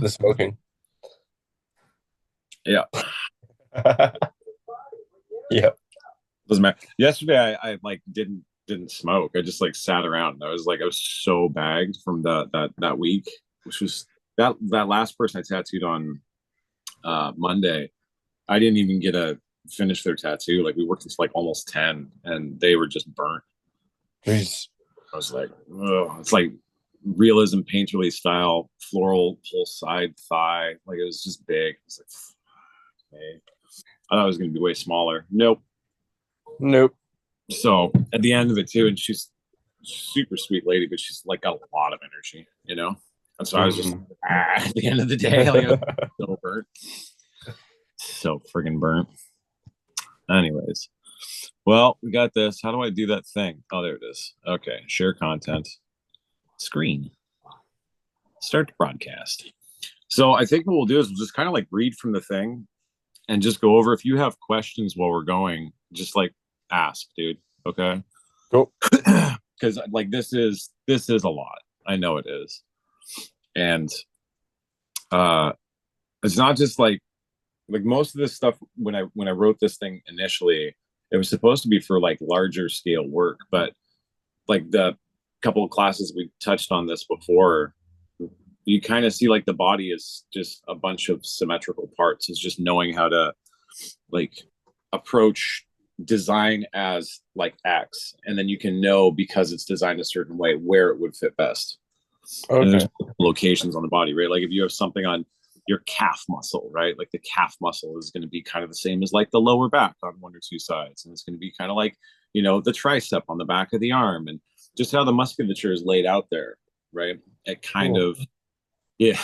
the smoking. Yeah. Yeah. Doesn't matter. Yesterday I like didn't smoke. I just like sat around. I was so bagged from that week, which was that last person I tattooed on Monday. I didn't even get to finish their tattoo. Like we worked until like almost 10 and they were just burnt. Jeez. I was like, ugh. It's like realism painterly style, floral whole side thigh. Like it was just big. It's like, okay. I thought it was gonna be way smaller. Nope. Nope. So at the end of it too, and she's super sweet lady, but she's like got a lot of energy, you know. And so I was just at the end of the day, like I was so burnt, so friggin' burnt. Anyways, well, we got this. How do I do that thing? Oh, there it is. Okay, share content, screen, start broadcast. So I think what we'll do is we'll just kind of like read from the thing and just go over. If you have questions while we're going, just like ask, dude. Okay. Cool. Because like this is a lot. I know it is, and it's not just like most of this stuff. When I wrote this thing initially, it was supposed to be for like larger scale work, but like the couple of classes we touched on this before, you kind of see like the body is just a bunch of symmetrical parts. It's just knowing how to like approach design as like X, and then you can know because it's designed a certain way where it would fit best. Okay. And there's locations on the body, right? Like if you have something on your calf muscle, right? Like the calf muscle is going to be kind of the same as like the lower back on one or two sides, and it's going to be kind of like, you know, the tricep on the back of the arm, and just how the musculature is laid out there, right? It kind of, yeah.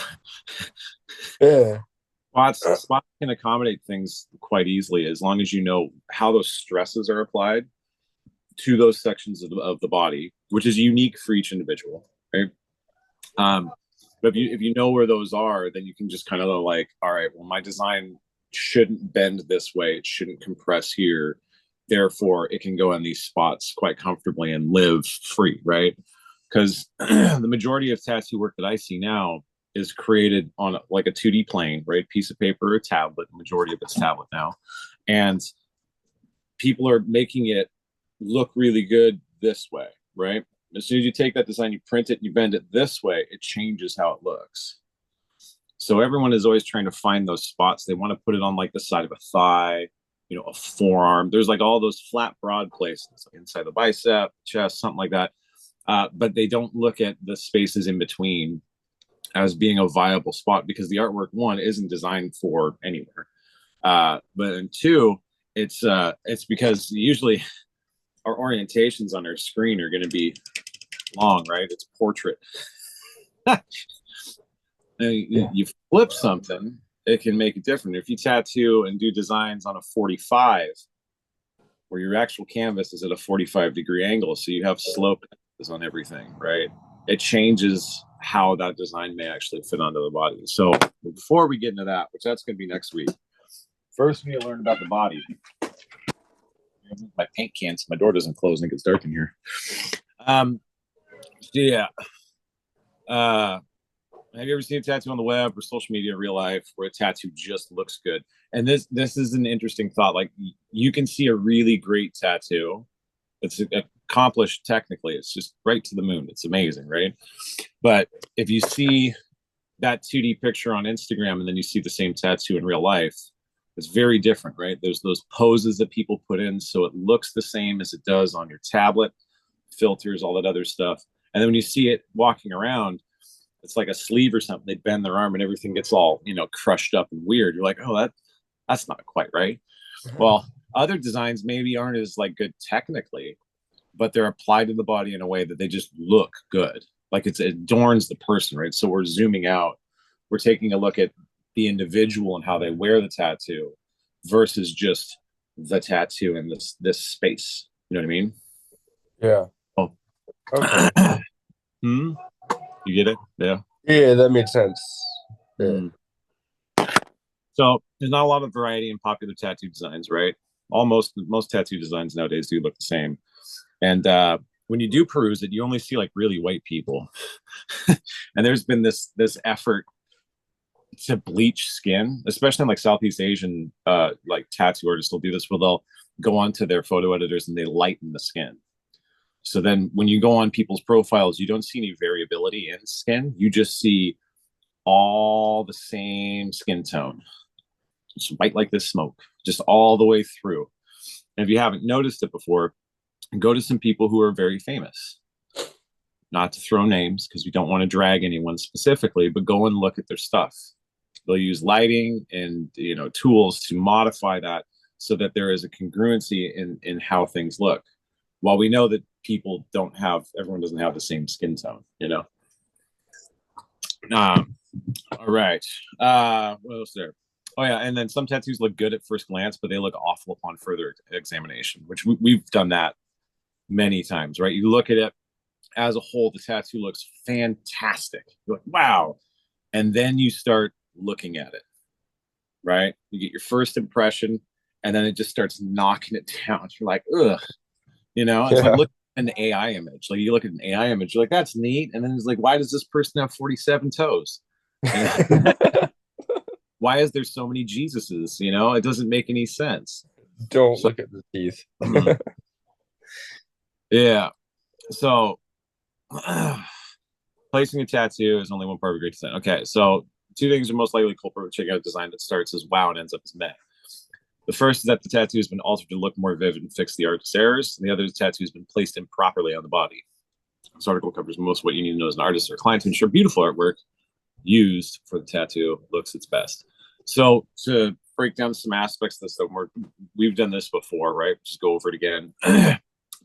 Spots can accommodate things quite easily as long as you know how those stresses are applied to those sections of the body, which is unique for each individual, right? But if you know where those are, then you can just kind of like, all right, well, my design shouldn't bend this way. It shouldn't compress here. Therefore, it can go in these spots quite comfortably and live free, right? Because the majority of tattoo work that I see now is created on like a 2D plane, right? Piece of paper or tablet. The majority of it's tablet now. And people are making it look really good this way, right? As soon as you take that design, you print it, you bend it this way, it changes how it looks. So everyone is always trying to find those spots. They want to put it on like the side of a thigh, you know, a forearm. There's like all those flat, broad places, like inside the bicep, chest, something like that. But they don't look at the spaces in between as being a viable spot because the artwork, one, isn't designed for anywhere. But and two, it's because usually our orientations on our screen are going to be long, right? It's portrait. You flip something, it can make it different. If you tattoo and do designs on a 45, where your actual canvas is at a 45-degree angle, so you have slope on everything, right? It changes how that design may actually fit onto the body. So before we get into that, which that's going to be next week, first we need to learn about the body. My paint cans, my door doesn't close and it gets dark in here. Yeah. Have you ever seen a tattoo on the web or social media, real life, where a tattoo just looks good? And this is an interesting thought. Like you can see a really great tattoo. It's accomplished technically. It's just right to the moon. It's amazing, right? But if you see that 2D picture on Instagram and then you see the same tattoo in real life, it's very different, right? There's those poses that people put in so it looks the same as it does on your tablet, filters, all that other stuff. And then when you see it walking around, it's like a sleeve or something. They bend their arm and everything gets all, you know, crushed up and weird. You're like, oh, that's not quite right. Well, other designs maybe aren't as like good technically, but they're applied to the body in a way that they just look good. Like it adorns the person, right? So we're zooming out. We're taking a look at the individual and how they wear the tattoo versus just the tattoo in this space. You know what I mean? Yeah. Oh. Okay. You get it? Yeah. Yeah, that makes sense. Yeah. So there's not a lot of variety in popular tattoo designs, right? Most tattoo designs nowadays do look the same. And when you do peruse it, you only see like really white people. And there's been this effort to bleach skin, especially in like Southeast Asian like tattoo artists will do this where they'll go onto their photo editors and they lighten the skin. So then when you go on people's profiles, you don't see any variability in skin. You just see all the same skin tone. It's white like this smoke, just all the way through. And if you haven't noticed it before, go to some people who are very famous. Not to throw names because we don't want to drag anyone specifically, but go and look at their stuff. They'll use lighting and tools to modify that so that there is a congruency in how things look. While we know that everyone doesn't have the same skin tone, all right. What else there? Oh yeah, and then some tattoos look good at first glance, but they look awful upon further examination, which we've done that many times, right? You look at it as a whole, the tattoo looks fantastic. You're like, wow. And then you start looking at it, right? You get your first impression, and then it just starts knocking it down. You're like, ugh. It's like look at an AI image. Like you look at an AI image, you're like, that's neat. And then it's like, why does this person have 47 toes? Why is there so many Jesuses? It doesn't make any sense. Don't look at the teeth. Yeah. So placing a tattoo is only one part of a great design. Okay, so two things are most likely culprit with checking out a design that starts as wow and ends up as meh. The first is that the tattoo has been altered to look more vivid and fix the artist's errors, and the other is the tattoo has been placed improperly on the body. This article covers most of what you need to know as an artist or client to ensure beautiful artwork used for the tattoo looks its best. So to break down some aspects of this, we've done this before, right? Just go over it again.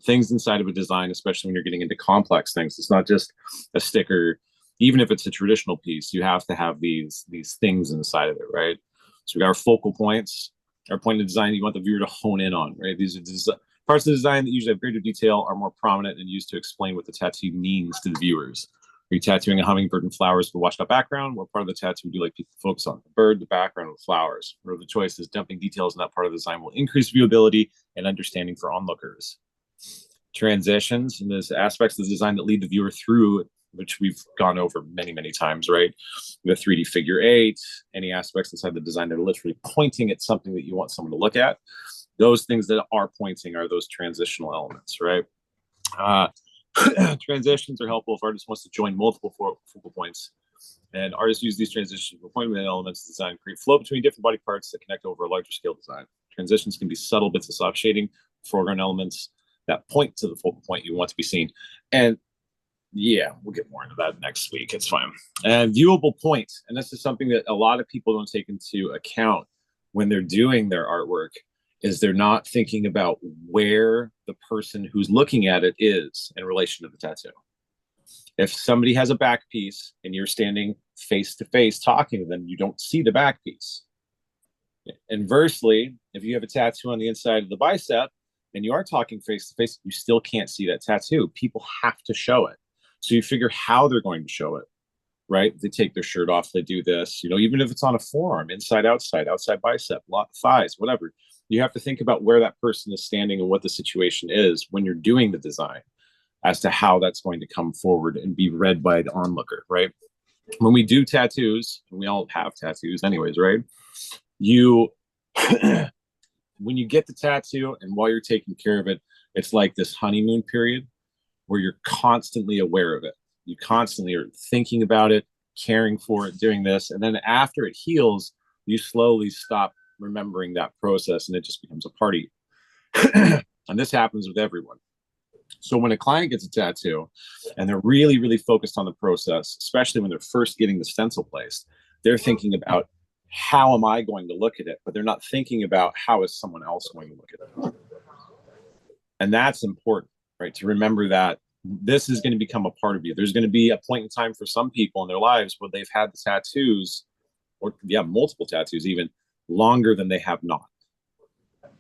Things inside of a design, especially when you're getting into complex things. It's not just a sticker. Even if it's a traditional piece, you have to have these things inside of it, right? So we got our focal points, our point of design you want the viewer to hone in on, right? These are parts of the design that usually have greater detail, are more prominent, and used to explain what the tattoo means to the viewers. Are you tattooing a hummingbird and flowers with a washed out background? What part of the tattoo would you like people to focus on? The bird, the background, or the flowers? Or the choice is dumping details in that part of the design will increase viewability and understanding for onlookers. Transitions and those aspects of the design that lead the viewer through, which we've gone over many, many times, right? The 3D figure eight, any aspects inside the design that are literally pointing at something that you want someone to look at. Those things that are pointing are those transitional elements, right? Transitions are helpful if artists wants to join multiple focal points. And artists use these transitions for appointment elements to design, create flow between different body parts that connect over a larger scale design. Transitions can be subtle bits of soft shading, foreground elements that point to the focal point you want to be seen. And yeah, we'll get more into that next week. It's fine. And viewable point. And this is something that a lot of people don't take into account when they're doing their artwork, is they're not thinking about where the person who's looking at it is in relation to the tattoo. If somebody has a back piece and you're standing face to face talking to them, you don't see the back piece. Inversely, if you have a tattoo on the inside of the bicep and you are talking face to face, you still can't see that tattoo. People have to show it. So you figure how they're going to show it, right? They take their shirt off, they do this, even if it's on a forearm, inside, outside bicep, thighs, whatever. You have to think about where that person is standing and what the situation is when you're doing the design as to how that's going to come forward and be read by the onlooker, right? When we do tattoos, and we all have tattoos anyways, right? When you get the tattoo and while you're taking care of it, it's like this honeymoon period where you're constantly aware of it. You constantly are thinking about it, caring for it, doing this. And then after it heals, you slowly stop remembering that process and it just becomes a party. And this happens with everyone. So when a client gets a tattoo and they're really, really focused on the process, especially when they're first getting the stencil placed, they're thinking about how am I going to look at it? But they're not thinking about how is someone else going to look at it. And that's important, right? To remember that this is going to become a part of you. There's going to be a point in time for some people in their lives where they've had the tattoos, or multiple tattoos even, longer than they have not.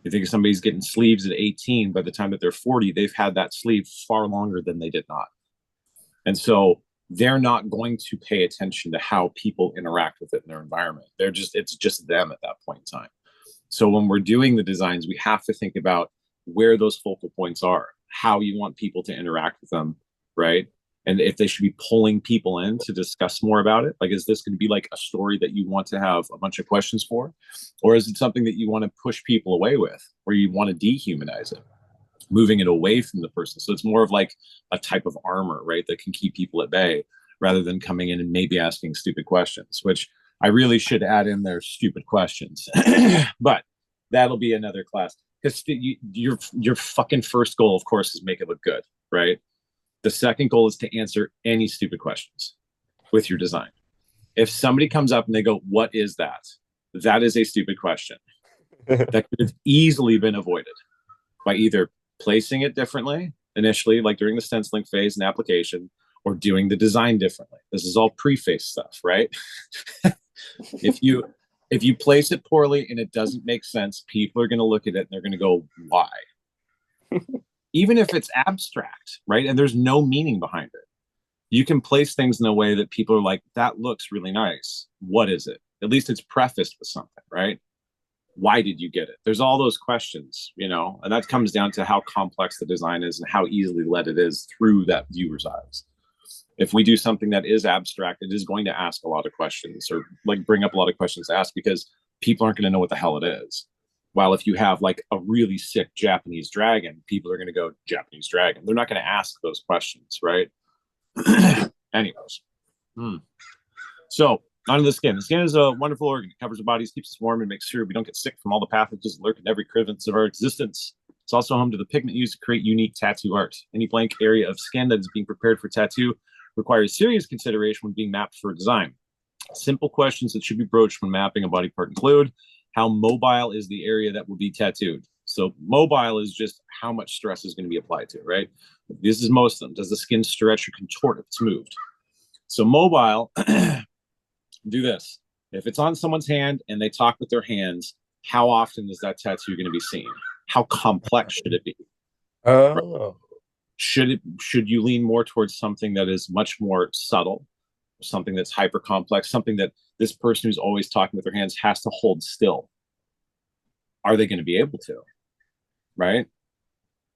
You think if somebody's getting sleeves at 18, by the time that they're 40, they've had that sleeve far longer than they did not. And so they're not going to pay attention to how people interact with it in their environment. It's just them at that point in time. So when we're doing the designs, we have to think about where those focal points are, how you want people to interact with them, right? and if they should be pulling people in to discuss more about it. Like, is this going to be like a story that you want to have a bunch of questions for, or is it something that you want to push people away with, or you want to dehumanize it, moving it away from the person? So it's more of like a type of armor, right, that can keep people at bay rather than coming in and maybe asking stupid questions, which I really should add in their stupid questions. But that'll be another class, because your fucking first goal, of course, is make it look good, right? The second goal is to answer any stupid questions with your design. If somebody comes up and they go, "What is that?" That is a stupid question that could have easily been avoided by either placing it differently initially, like during the stenciling phase and application, or doing the design differently. This is all preface stuff, right? if you place it poorly and it doesn't make sense, people are going to look at it and they're going to go, "Why?" Even if it's abstract, right? And there's no meaning behind it. You can place things in a way that people are like, "That looks really nice. What is it?" At least it's prefaced with something, right? Why did you get it? There's all those questions, and that comes down to how complex the design is and how easily led it is through that viewer's eyes. If we do something that is abstract, it is going to ask a lot of questions, or like bring up a lot of questions to ask, because people aren't going to know what the hell it is. While if you have like a really sick Japanese dragon, people are going to go, "Japanese dragon." They're not going to ask those questions, right? Anyways. So onto the skin. The skin is a wonderful organ. It covers our bodies, keeps us warm, and makes sure we don't get sick from all the pathogens that lurk in every crevice of our existence. It's also home to the pigment used to create unique tattoo art. Any blank area of skin that is being prepared for tattoo requires serious consideration when being mapped for design. Simple questions that should be broached when mapping a body part include: how mobile is the area that will be tattooed? So mobile is just how much stress is going to be applied to it, right? This is most of them. Does the skin stretch or contort if it's moved? So mobile, do this. If it's on someone's hand and they talk with their hands, how often is that tattoo going to be seen? How complex should it be? Oh. Should you lean more towards something that is much more subtle, something that's hyper complex, something that this person who's always talking with their hands has to hold still? Are they going to be able to? Right?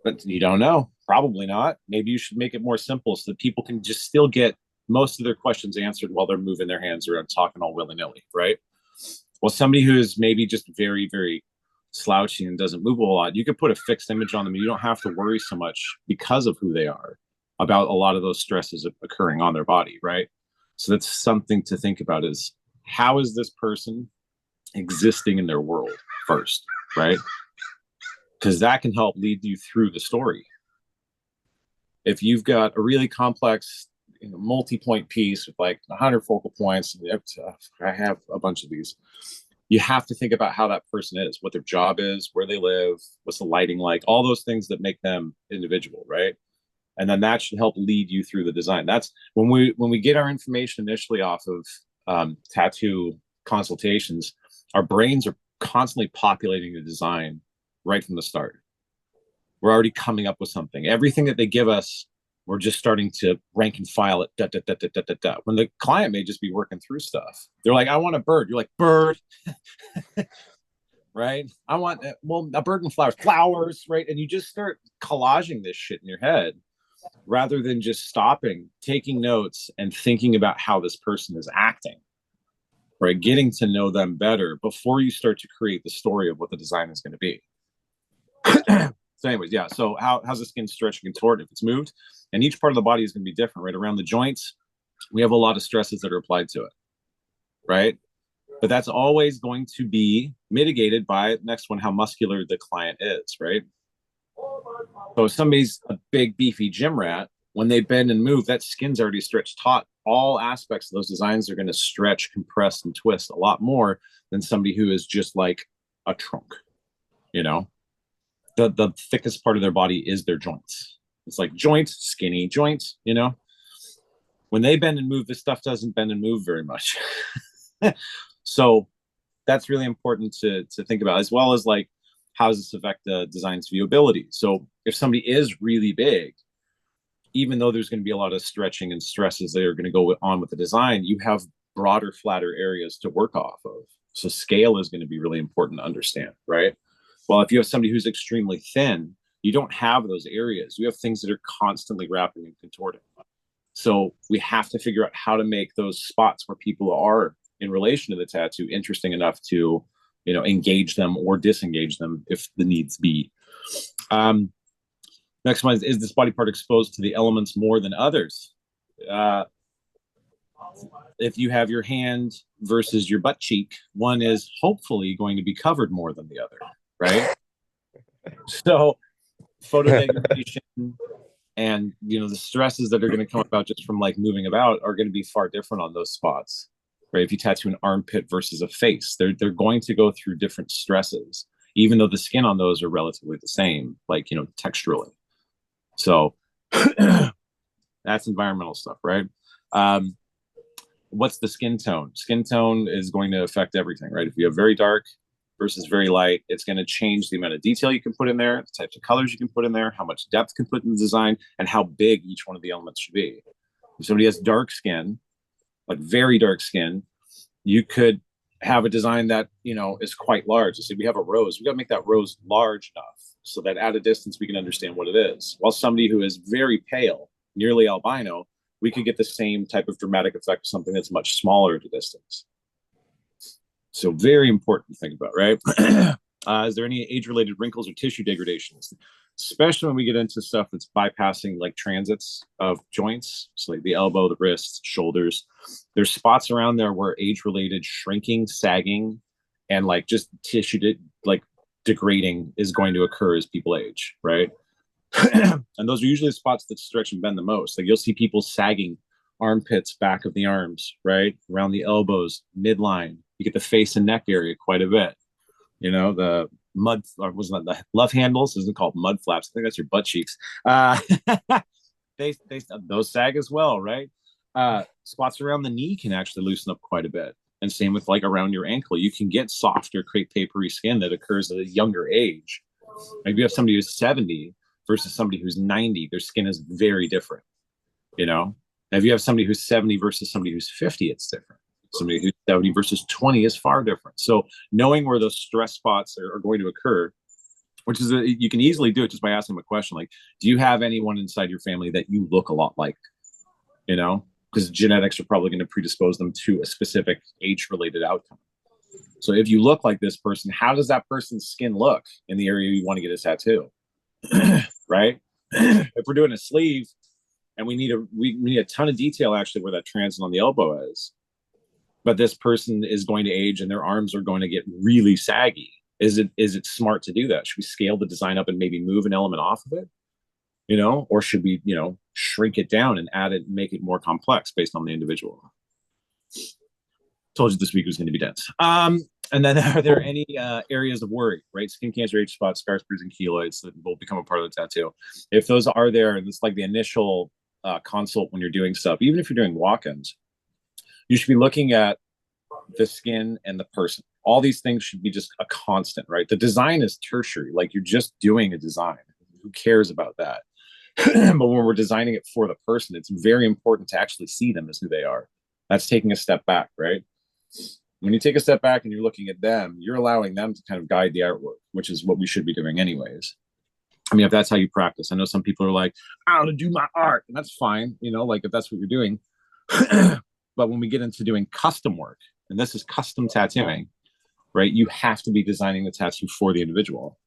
But you don't know. Probably not. Maybe you should make it more simple so that people can just still get most of their questions answered while they're moving their hands around, talking all willy-nilly, right? Well, somebody who is maybe just very, very slouchy and doesn't move a lot, you could put a fixed image on them, and you don't have to worry so much, because of who they are, about a lot of those stresses occurring on their body, right? So that's something to think about, is how is this person existing in their world first, right? Because that can help lead you through the story. If you've got a really complex multi-point piece with like 100 focal points, I have a bunch of these, you have to think about how that person is, what their job is, where they live, what's the lighting like, all those things that make them individual, right? And then that should help lead you through the design. That's when we get our information initially off of tattoo consultations, our brains are constantly populating the design right from the start. We're already coming up with something. Everything that they give us, we're just starting to rank and file it. When the client may just be working through stuff. They're like, "I want a bird." You're like, "Bird." Right? "I want, well, a bird and flowers," right? And you just start collaging this shit in your head, rather than just stopping, taking notes, and thinking about how this person is acting, right? Getting to know them better before you start to create the story of what the design is going to be. So anyways, yeah. So how's the skin stretch and contort if it's moved? And each part of the body is going to be different, right? Around the joints, we have a lot of stresses that are applied to it, right? But that's always going to be mitigated by, next one, how muscular the client is, right? So if somebody's a big, beefy gym rat, when they bend and move, that skin's already stretched taut. All aspects of those designs are going to stretch, compress, and twist a lot more than somebody who is just like a trunk, The thickest part of their body is their joints. It's like joint, skinny joint, When they bend and move, this stuff doesn't bend and move very much. So that's really important to think about, as well as like, how does this affect the design's viewability? So if somebody is really big, even though there's going to be a lot of stretching and stresses that are going to go on with the design, you have broader, flatter areas to work off of. So scale is going to be really important to understand, right? Well, if you have somebody who's extremely thin, you don't have those areas. You have things that are constantly wrapping and contorting. So we have to figure out how to make those spots where people are in relation to the tattoo interesting enough to, engage them or disengage them if the needs be. Next one is this body part exposed to the elements more than others? If you have your hand versus your butt cheek, one is hopefully going to be covered more than the other, right? So photo degradation and the stresses that are going to come about just from like moving about are going to be far different on those spots, right? If you tattoo an armpit versus a face, they're going to go through different stresses, even though the skin on those are relatively the same, like texturally. So that's environmental stuff, right? What's the skin tone? Skin tone is going to affect everything, right? If you have very dark versus very light, it's going to change the amount of detail you can put in there, the types of colors you can put in there, how much depth can put in the design, and how big each one of the elements should be. If somebody has dark skin, like very dark skin, you could have a design that is quite large. So we have a rose, we got to make that rose large enough so that at a distance we can understand what it is. While somebody who is very pale, nearly albino, we could get the same type of dramatic effect of something that's much smaller at a distance. So very important to think about, right? Is there any age-related wrinkles or tissue degradations? Especially when we get into stuff that's bypassing like transits of joints, so like the elbow, the wrists, shoulders. There's spots around there where age-related shrinking, sagging, and like just tissue degrading is going to occur as people age, right? And those are usually the spots that stretch and bend the most. Like you'll see people sagging armpits, back of the arms, right? Around the elbows, midline. You get the face and neck area quite a bit. The mud, or wasn't that the love handles? Isn't called mud flaps. I think that's your butt cheeks. They those sag as well, right? Spots around the knee can actually loosen up quite a bit. And same with like around your ankle. You can get softer, crepe papery skin that occurs at a younger age. Like if you have somebody who's 70 versus somebody who's 90, their skin is very different. And if you have somebody who's 70 versus somebody who's 50, it's different. Somebody who's 70 versus 20 is far different. So knowing where those stress spots are going to occur, which is you can easily do it just by asking them a question like, do you have anyone inside your family that you look a lot like? Because genetics are probably going to predispose them to a specific age-related outcome. So if you look like this person, how does that person's skin look in the area you want to get a tattoo? Right? If we're doing a sleeve and we need a ton of detail actually where that transit on the elbow is, but this person is going to age and their arms are going to get really saggy. Is it smart to do that? Should we scale the design up and maybe move an element off of it? Or should we, shrink it down and add it, and make it more complex based on the individual? Told you this week was going to be dense. And then are there any areas of worry, right? Skin cancer, age spots, scars, bruising, keloids that will become a part of the tattoo. If those are there, and it's like the initial consult when you're doing stuff, even if you're doing walk-ins, you should be looking at the skin and the person. All these things should be just a constant, right? The design is tertiary. Like you're just doing a design. Who cares about that? But when we're designing it for the person, it's very important to actually see them as who they are. That's taking a step back, right? When you take a step back and you're looking at them, you're allowing them to kind of guide the artwork, which is what we should be doing anyways. I mean, if that's how you practice. I know some people are like, I want to do my art, and that's fine, like if that's what you're doing. But when we get into doing custom work, and this is custom tattooing, right? You have to be designing the tattoo for the individual.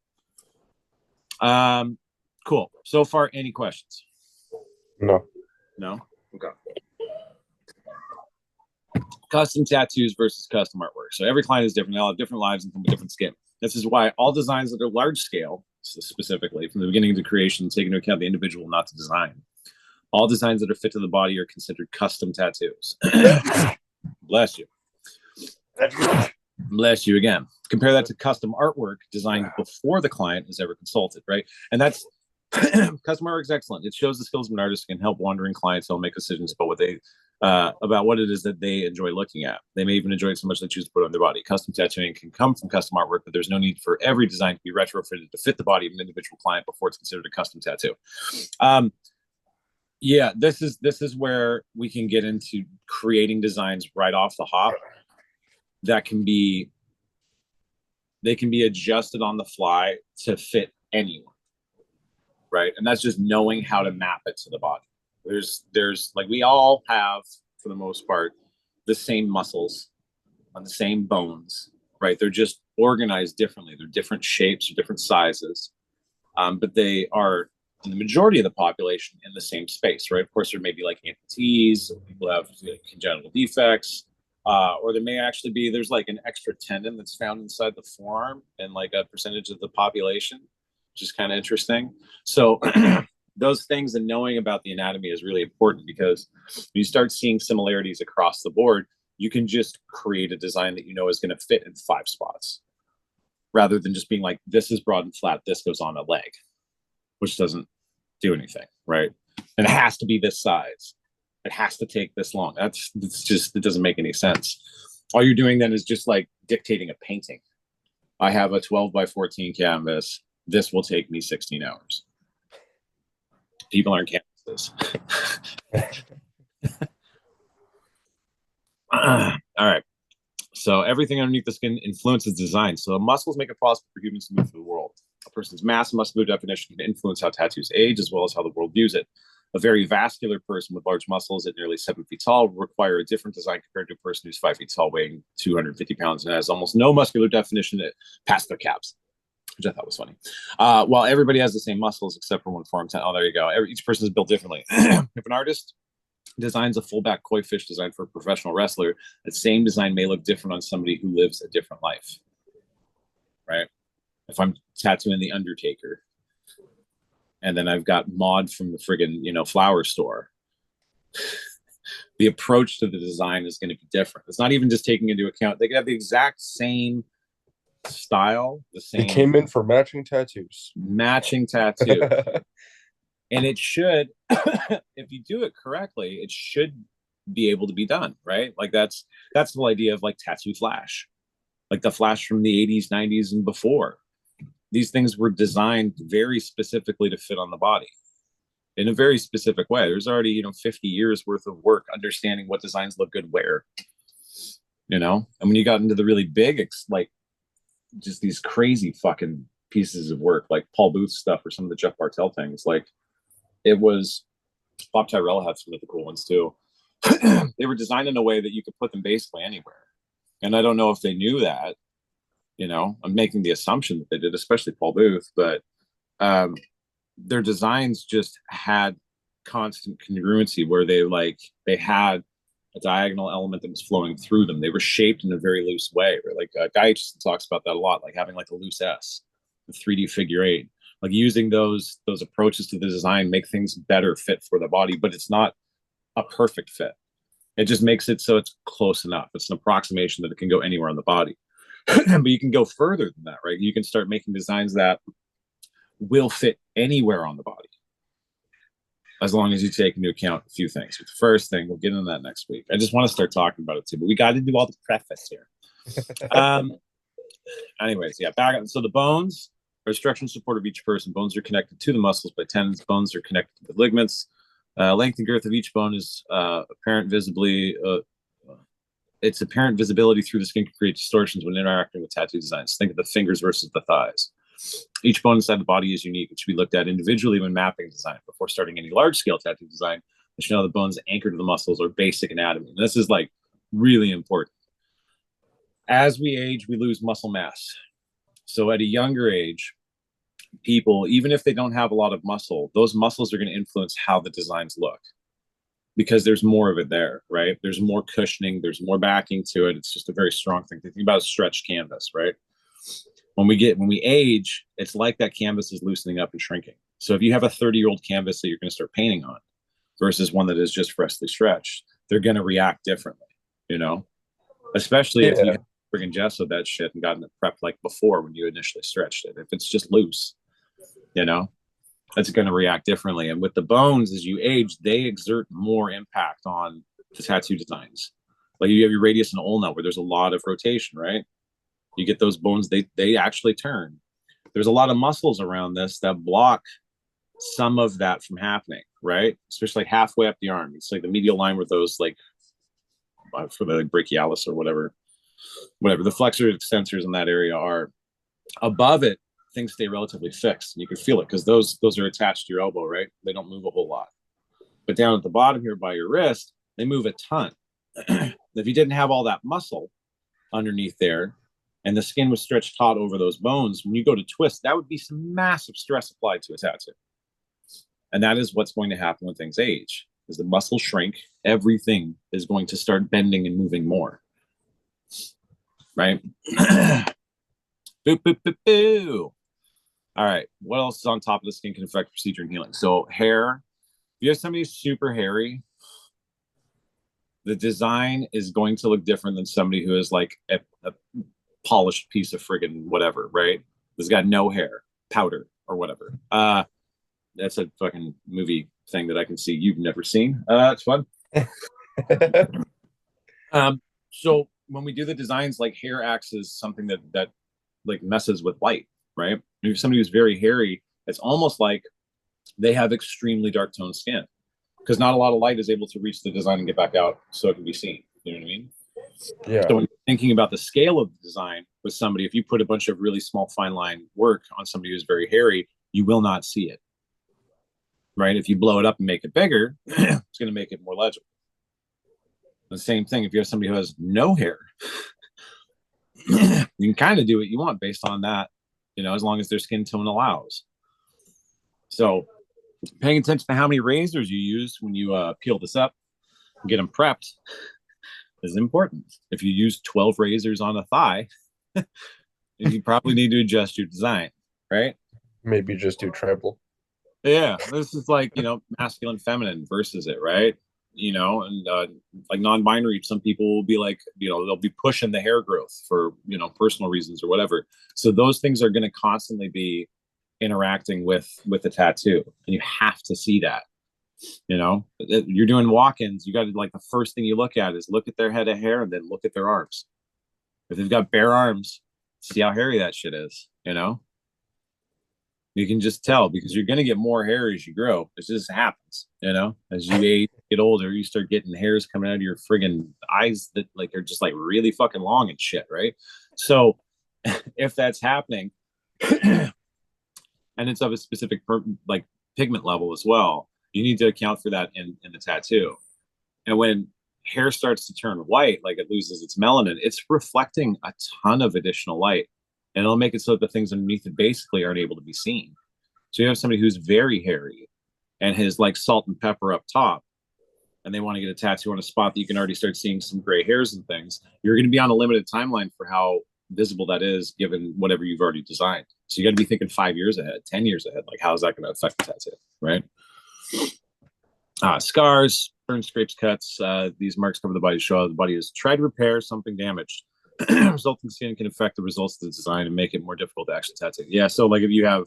Cool. So far, any questions? No. Okay. Custom tattoos versus custom artwork. So every client is different. They all have different lives and come with different skin. This is why all designs that are large scale, specifically from the beginning to creation, take into account the individual, not the design. All designs that are fit to the body are considered custom tattoos. Bless you. Bless you again. Compare that to custom artwork designed before the client is ever consulted, right? And that's custom artwork is excellent. It shows the skills of an artist, can help wandering clientele make decisions about what it is that they enjoy looking at. They may even enjoy it so much they choose to put it on their body. Custom tattooing can come from custom artwork, but there's no need for every design to be retrofitted to fit the body of an individual client before it's considered a custom tattoo. Yeah, this is where we can get into creating designs right off the hop that can be adjusted on the fly to fit anyone, right? And that's just knowing how to map it to the body. There's like, we all have, for the most part, the same muscles on the same bones, right? They're just organized differently. They're different shapes or different sizes, but they are, in the majority of the population, in the same space, right? Of course, there may be like amputees, people have congenital defects, or there may actually be, there's like an extra tendon that's found inside the forearm in like a percentage of the population, which is kind of interesting. So those things and knowing about the anatomy is really important, because when you start seeing similarities across the board, you can just create a design that you know is going to fit in 5 spots, rather than just being like, this is broad and flat, this goes on a leg, which doesn't do anything, right? And it has to be this size. It has to take this long. It's just, it doesn't make any sense. All you're doing then is just like dictating a painting. I have a 12 by 14 canvas. This will take me 16 hours. People aren't canvases. All right. So everything underneath the skin influences design. So muscles make it possible for humans to move through the world. A person's mass and muscular definition can influence how tattoos age, as well as how the world views it. A very vascular person with large muscles at nearly 7 feet tall will require a different design compared to a person who's 5 feet tall, weighing 250 pounds, and has almost no muscular definition past their calves, which I thought was funny. While everybody has the same muscles except for one form. Oh, there you go. Each person is built differently. If an artist designs a full-back koi fish designed for a professional wrestler, the same design may look different on somebody who lives a different life, right? If I'm tattooing the Undertaker, and then I've got Maud from the friggin', flower store, the approach to the design is going to be different. It's not even just taking into account, they could have the exact same style, the same. They came in for matching tattoos. Matching tattoo. And it should, if you do it correctly, it should be able to be done, right? Like that's the whole idea of like tattoo flash, like the flash from the 80s, 90s, and before. These things were designed very specifically to fit on the body in a very specific way. There's already, 50 years worth of work understanding what designs look good where, and when you got into the really big, like just these crazy fucking pieces of work, like Paul Booth stuff or some of the Jeff Bartel things, like it was, Bob Tyrell had some of the cool ones too. They were designed in a way that you could put them basically anywhere. And I don't know if they knew that, I'm making the assumption that they did, especially Paul Booth, but their designs just had constant congruency where they had a diagonal element that was flowing through them. They were shaped in a very loose way. Or like Guy Aitchison talks about that a lot, like having like a loose S, a 3D figure 8. Like using those approaches to the design make things better fit for the body, but it's not a perfect fit. It just makes it so it's close enough. It's an approximation that it can go anywhere on the body. But you can go further than that, right? You can start making designs that will fit anywhere on the body, as long as you take into account a few things. But the first thing, we'll get into that next week. I just want to start talking about it too, but we got to do all the preface here. Anyways, yeah, back. So the bones are structure and support of each person. Bones are connected to the muscles by tendons. Bones are connected to the ligaments. Length and girth of each bone is apparent visibly. Its apparent visibility through the skin can create distortions when interacting with tattoo designs. Think of the fingers versus the thighs. Each bone inside the body is unique. It should be looked at individually when mapping design. Before starting any large-scale tattoo design, you should know the bones anchored to the muscles or basic anatomy. And this is like really important. As we age, we lose muscle mass. So at a younger age, people, even if they don't have a lot of muscle, those muscles are going to influence how the designs look, because there's more of it there, right? There's more cushioning, there's more backing to it. It's just a very strong thing. Think about a stretched canvas, right? When we age, it's like that canvas is loosening up and shrinking. So if you have a 30-year-old canvas that you're going to start painting on versus one that is just freshly stretched, they're going to react differently, especially if you have friggin' gessoed that shit and gotten it prepped like before when you initially stretched it. If it's just loose, it's going to react differently. And with the bones, as you age, they exert more impact on the tattoo designs. Like you have your radius and ulna where there's a lot of rotation, right? You get those bones, they actually turn. There's a lot of muscles around this that block some of that from happening, right? Especially like halfway up the arm. It's like the medial line where those like, for the like brachialis or whatever, the flexor extensors in that area are. Above it, things stay relatively fixed. And you can feel it because those are attached to your elbow, right? They don't move a whole lot. But down at the bottom here by your wrist, they move a ton. If you didn't have all that muscle underneath there and the skin was stretched taut over those bones, when you go to twist, that would be some massive stress applied to a tattoo. And that is what's going to happen when things age. As the muscles shrink, everything is going to start bending and moving more. Right? Boop, boop, boop, boo. All right. What else is on top of the skin can affect procedure and healing? So hair. If you have somebody who's super hairy, the design is going to look different than somebody who is like a polished piece of friggin' whatever, right? Has got no hair, powder, or whatever. That's a fucking movie thing that I can see you've never seen. It's fun. So when we do the designs, like hair acts as something that like messes with light, right? If somebody who's very hairy, it's almost like they have extremely dark toned skin because not a lot of light is able to reach the design and get back out so it can be seen. You know what I mean? Yeah. So when you're thinking about the scale of the design with somebody, if you put a bunch of really small fine line work on somebody who's very hairy, you will not see it. Right? If you blow it up and make it bigger, it's going to make it more legible. The same thing if you have somebody who has no hair, you can kind of do what you want based on that, you know, as long as their skin tone allows. So paying attention to how many razors you use when you peel this up and get them prepped is important. If you use 12 razors on a thigh, you probably need to adjust your design, right? Maybe just do trample. Yeah, this is like, you know, masculine, feminine versus it, right? You know, and like non-binary, some people will be like, you know, they'll be pushing the hair growth for, you know, personal reasons or whatever. So those things are going to constantly be interacting with the tattoo, and you have to see that. You know, you're doing walk-ins, you got to, like, the first thing you look at is look at their head of hair and then look at their arms. If they've got bare arms, see how hairy that shit is, you know? You can just tell because you're going to get more hair as you grow. It just happens, you know? As you age, get older, you start getting hairs coming out of your friggin' eyes that like are just like really fucking long and shit, right? So if that's happening and it's of a specific like pigment level as well, you need to account for that in the tattoo. And when hair starts to turn white, like it loses its melanin, it's reflecting a ton of additional light. And it'll make it so that the things underneath it basically aren't able to be seen. So you have somebody who's very hairy and has like salt and pepper up top, and they want to get a tattoo on a spot that you can already start seeing some gray hairs and things. You're going to be on a limited timeline for how visible that is given whatever you've already designed. So you got to be thinking 5 years ahead, 10 years ahead. Like, how is that going to affect the tattoo, right? Scars, burns, scrapes, cuts. These marks cover the body, show how the body is tried to repair something damaged. Resulting skin can affect the results of the design and make it more difficult to actually tattoo. Yeah, so like if you have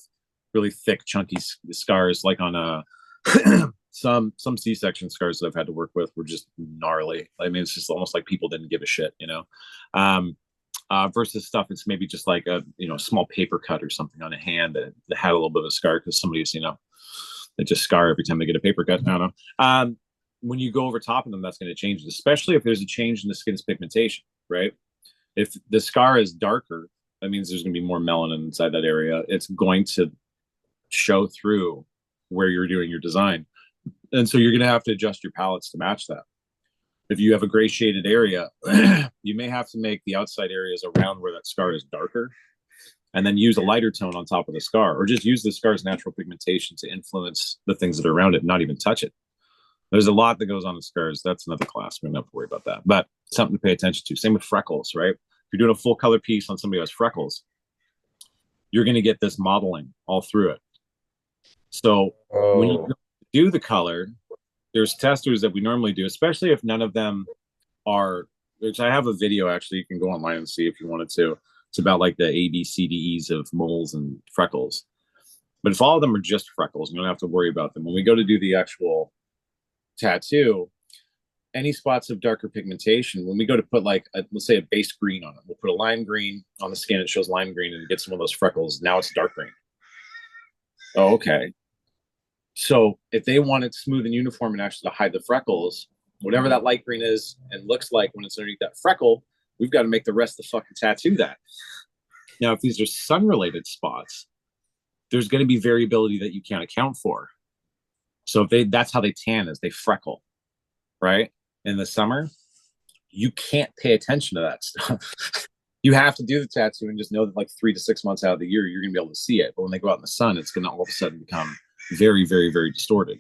really thick, chunky scars, like on some C-section scars that I've had to work with were just gnarly. I mean, it's just almost like people didn't give a shit, you know. Versus stuff it's maybe just like a, you know, small paper cut or something on a hand that had a little bit of a scar because somebody's, you know, they just scar every time they get a paper cut. I don't know. When you go over top of them, that's going to change it, especially if there's a change in the skin's pigmentation, right? If the scar is darker, that means there's going to be more melanin inside that area. It's going to show through where you're doing your design. And so you're going to have to adjust your palettes to match that. If you have a gray shaded area, you may have to make the outside areas around where that scar is darker and then use a lighter tone on top of the scar, or just use the scar's natural pigmentation to influence the things that are around it, not even touch it. There's a lot that goes on with scars. That's another class. We don't have to worry about that, but something to pay attention to. Same with freckles, right? If you're doing a full color piece on somebody who has freckles, you're going to get this modeling all through it. So when you do the color, there's testers that we normally do, especially if none of them are, which I have a video actually, you can go online and see if you wanted to. It's about like the ABCDEs of moles and freckles. But if all of them are just freckles, you don't have to worry about them. When we go to do the actual tattoo, any spots of darker pigmentation, when we go to put like let's say a base green on it, we'll put a lime green on the skin, it shows lime green, and it gets some of those freckles. Now it's dark green. Oh, okay. So if they want it smooth and uniform and actually to hide the freckles, whatever that light green is and looks like when it's underneath that freckle, we've got to make the rest of the fucking tattoo that. Now, if these are sun related spots, there's going to be variability that you can't account for. So if that's how they tan, is they freckle, right? In the summer, you can't pay attention to that stuff. You have to do the tattoo and just know that like 3 to 6 months out of the year, you're gonna be able to see it. But when they go out in the sun, it's gonna all of a sudden become very, very, very distorted.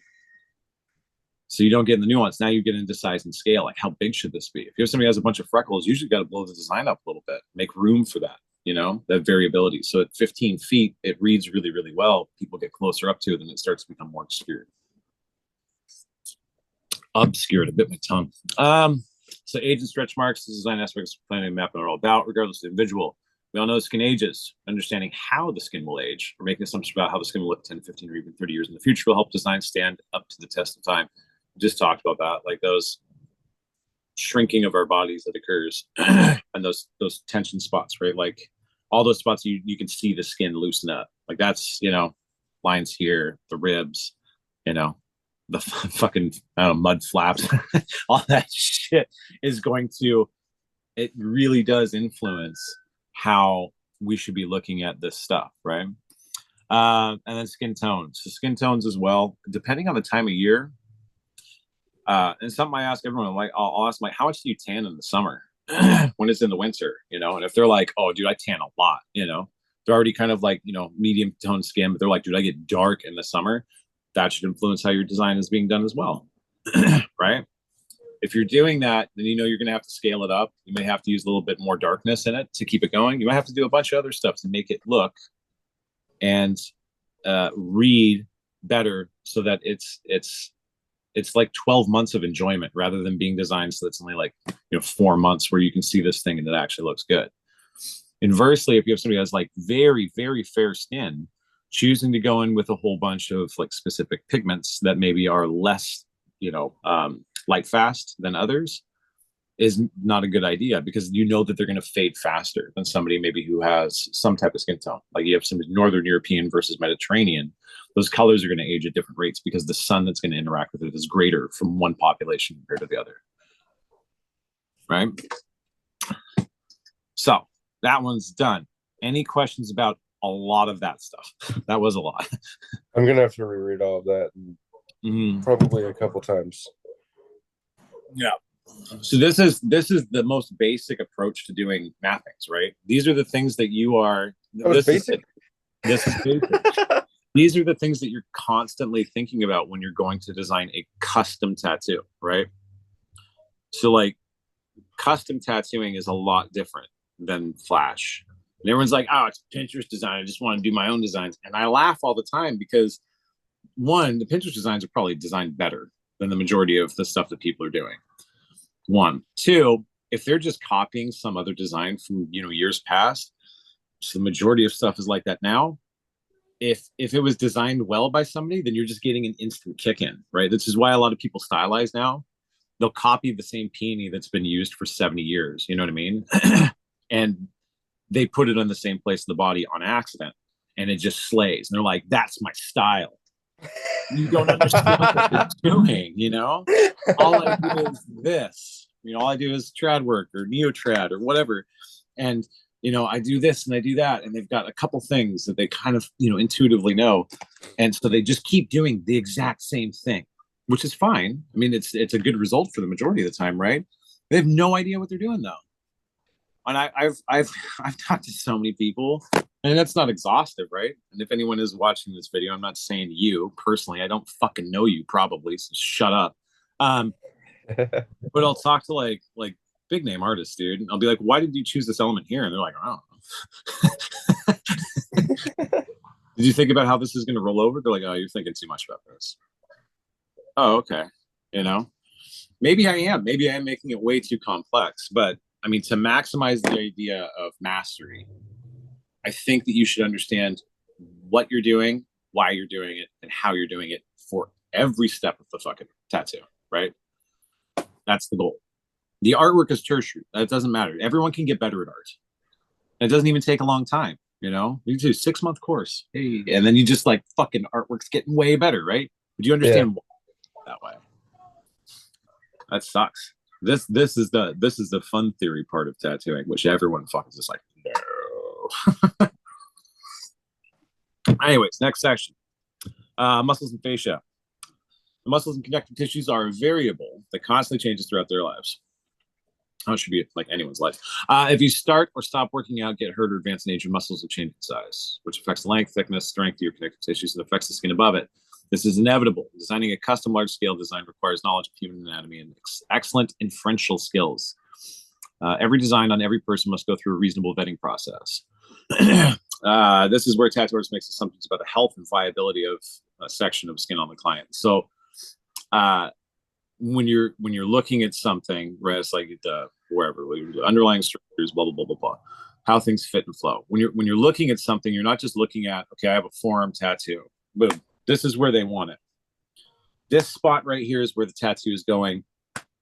So you don't get in the nuance. Now you get into size and scale. Like, how big should this be? If you have somebody who has a bunch of freckles, you usually got to blow the design up a little bit, make room for that, that variability. So at 15 feet, it reads really, really well. People get closer up to it, and it starts to become more obscured. Obscured, I bit my tongue. So age and stretch marks, the design aspects of planning and mapping are all about, regardless of the individual. We all know skin ages. Understanding how the skin will age, or making assumptions about how the skin will look 10, 15, or even 30 years in the future will help design stand up to the test of time. Just talked about that, like those shrinking of our bodies that occurs and those tension spots, right? Like all those spots you can see the skin loosen up. Like that's, lines here, the ribs, the fucking mud flaps, all that shit is it really does influence how we should be looking at this stuff, right? And then skin tones. So skin tones as well, depending on the time of year. And something I ask everyone, like I'll ask how much do you tan in the summer when it's in the winter, and if they're like, oh dude, I tan a lot, they're already kind of like, medium tone skin, but they're like, dude, I get dark in the summer. That should influence how your design is being done as well. Right? If you're doing that, then you're gonna have to scale it up. You may have to use a little bit more darkness in it to keep it going. You might have to do a bunch of other stuff to make it look and read better so that it's like 12 months of enjoyment rather than being designed so it's only like 4 months where you can see this thing and it actually looks good. Inversely, if you have somebody who has like very, very fair skin, choosing to go in with a whole bunch of like specific pigments that maybe are less light fast than others is not a good idea, because that they're going to fade faster than somebody maybe who has some type of skin tone. Like you have some Northern European versus Mediterranean. Those colors are going to age at different rates because the sun that's going to interact with it is greater from one population compared to the other. Right? So that one's done. Any questions about a lot of that stuff? That was a lot. I'm going to have to reread all of that probably a couple times. Yeah. So this is the most basic approach to doing mappings, right? These are the things that you are. This is basic. These are the things that you're constantly thinking about when you're going to design a custom tattoo, right? So like custom tattooing is a lot different than Flash. And everyone's like, oh, it's Pinterest design. I just want to do my own designs. And I laugh all the time because one, the Pinterest designs are probably designed better than the majority of the stuff that people are doing. One. Two, if they're just copying some other design from years past, so the majority of stuff is like that now. If it was designed well by somebody, then you're just getting an instant kick in, right? This is why a lot of people stylize now. They'll copy the same peony that's been used for 70 years. You know what I mean? And they put it on the same place of the body on accident, and it just slays. And they're like, that's my style. You don't understand what you're doing, All I do is this. All I do is trad work or neo-trad or whatever. And, I do this and I do that. And they've got a couple things that they kind of, intuitively know. And so they just keep doing the exact same thing, which is fine. I mean, it's a good result for the majority of the time, right? They have no idea what they're doing, though. And I've talked to so many people, and that's not exhaustive, right? And if anyone is watching this video, I'm not saying you personally. I don't fucking know you, probably, so shut up. But I'll talk to like big name artists, dude. And I'll be like, why did you choose this element here? And they're like, I don't know. Did you think about how this is going to roll over? They're like, oh, you're thinking too much about this. Oh, okay. Maybe I am. Maybe I am making it way too complex. But I mean, to maximize the idea of mastery, I think that you should understand what you're doing, why you're doing it, and how you're doing it for every step of the fucking tattoo, right? That's the goal. The artwork is tertiary. That doesn't matter. Everyone can get better at art. It doesn't even take a long time, You do a 6-month course. Hey, and then you just like fucking artwork's getting way better, right? But you understand why that way. That sucks. This is the fun theory part of tattooing, which everyone fucking just like, no. Anyways, next section. Muscles and fascia. The muscles and connective tissues are a variable that constantly changes throughout their lives. How it should be like anyone's life. If you start or stop working out, get hurt, or advance in age, your muscles will change in size, which affects length, thickness, strength of your connective tissues, and affects the skin above it. This is inevitable. Designing a custom large-scale design requires knowledge of human anatomy and excellent inferential skills. Every design on every person must go through a reasonable vetting process. This is where tattoo artist makes assumptions about the health and viability of a section of skin on the client. So when you're looking at something, right, it's like wherever underlying structures, blah blah blah blah blah, how things fit and flow. When you're looking at something, you're not just looking at, okay, I have a forearm tattoo. Boom, this is where they want it. This spot right here is where the tattoo is going.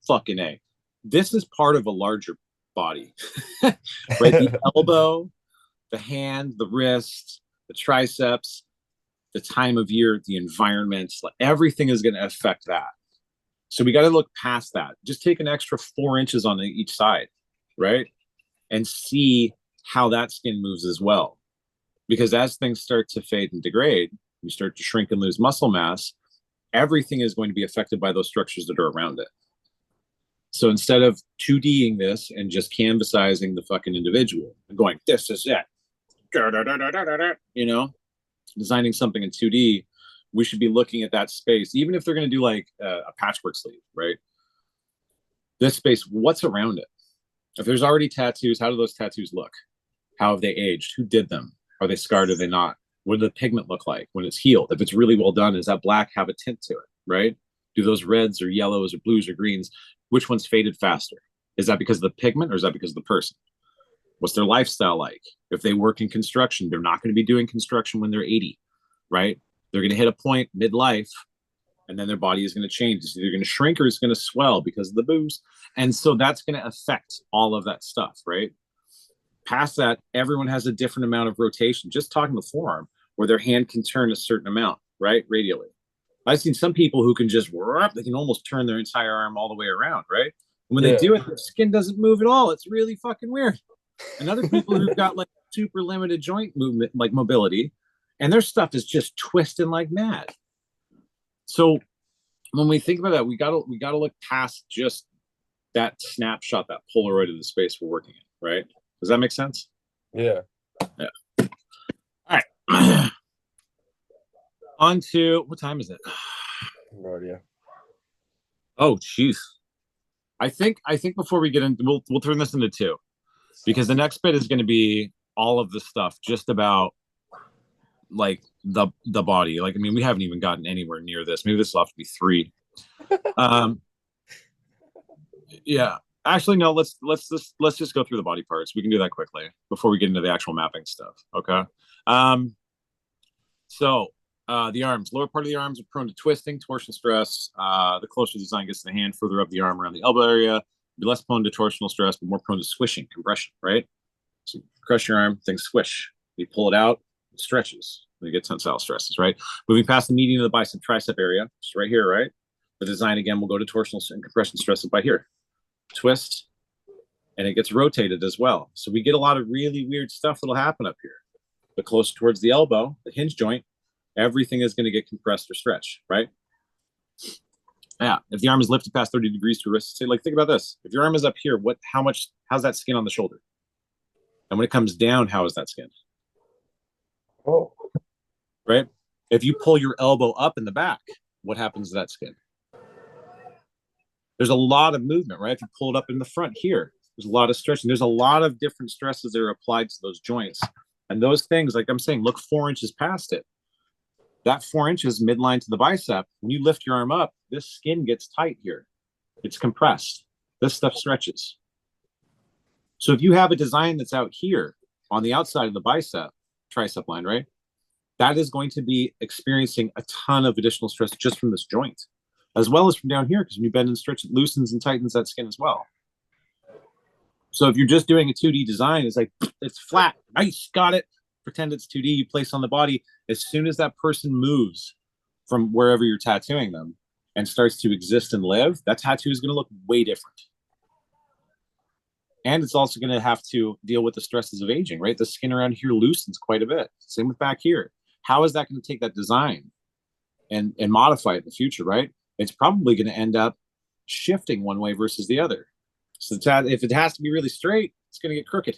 Fucking A. This is part of a larger body, right? The elbow, the hand, the wrist, the triceps, the time of year, the environment, everything is going to affect that. So we got to look past that. Just take an extra 4 inches on each side, right? And see how that skin moves as well. Because as things start to fade and degrade, you start to shrink and lose muscle mass, everything is going to be affected by those structures that are around it. So instead of 2D'ing this and just canvasizing the fucking individual and going, this is it, you know, designing something in 2D, we should be looking at that space, even if they're going to do like a patchwork sleeve, right? This space, what's around it? If there's already tattoos, how do those tattoos look? How have they aged? Who did them? Are they scarred? Are they not? What does the pigment look like when it's healed? If it's really well done, does that black have a tint to it, right? Do those reds or yellows or blues or greens, which one's faded faster? Is that because of the pigment or is that because of the person? What's their lifestyle like? If they work in construction, they're not going to be doing construction when they're 80, right? They're going to hit a point midlife and then their body is going to change. It's either going to shrink or it's going to swell because of the booze. And so that's going to affect all of that stuff, right? Past that, everyone has a different amount of rotation. Just talking the forearm, where their hand can turn a certain amount, right? Radially. I've seen some people who can just, they can almost turn their entire arm all the way around, right? And when they do it, their skin doesn't move at all. It's really fucking weird. And other people who've got like super limited joint movement, like mobility, and their stuff is just twisting like mad. So when we think about that, we gotta look past just that snapshot, that Polaroid of the space we're working in, right? Does that make sense? Yeah. All right. On to, what time is it? No idea. Oh, jeez. I think before we get into, we'll turn this into 2, because the next bit is going to be all of the stuff just about like the body. Like, I mean, we haven't even gotten anywhere near this. Maybe this will have to be 3. Yeah. Actually, no. Let's just go through the body parts. We can do that quickly before we get into the actual mapping stuff. Okay. So the arms, lower part of the arms are prone to twisting, torsion stress. The closer the design gets to the hand, further up the arm around the elbow area, be less prone to torsional stress, but more prone to squishing, compression, right? So you crush your arm, things squish. You pull it out, it stretches. You get tensile stresses, right? Moving past the median of the bicep tricep area, just right here, right? The design again will go to torsional and compression stresses by here. Twist, and it gets rotated as well. So we get a lot of really weird stuff that'll happen up here. But close towards the elbow, the hinge joint, everything is going to get compressed or stretched, right? Yeah. If the arm is lifted past 30 degrees to wrist, say, like, think about this. If your arm is up here, how's that skin on the shoulder? And when it comes down, how is that skin? Oh. Right? If you pull your elbow up in the back, what happens to that skin? There's a lot of movement, right? If you pull it up in the front here, there's a lot of stretching. There's a lot of different stresses that are applied to those joints. And those things, like I'm saying, look 4 inches past it. That 4 inches midline to the bicep, when you lift your arm up, this skin gets tight here. It's compressed. This stuff stretches. So if you have a design that's out here on the outside of the bicep, tricep line, right? That is going to be experiencing a ton of additional stress just from this joint, as well as from down here, because when you bend and stretch, it loosens and tightens that skin as well. So if you're just doing a 2D design, it's like, it's flat, nice, got it. Pretend it's 2D, you place on the body. As soon as that person moves from wherever you're tattooing them and starts to exist and live, that tattoo is going to look way different. And it's also going to have to deal with the stresses of aging, right? The skin around here loosens quite a bit. Same with back here. How is that going to take that design and modify it in the future, right? it's probably going to end up shifting one way versus the other. So if it has to be really straight, it's going to get crooked.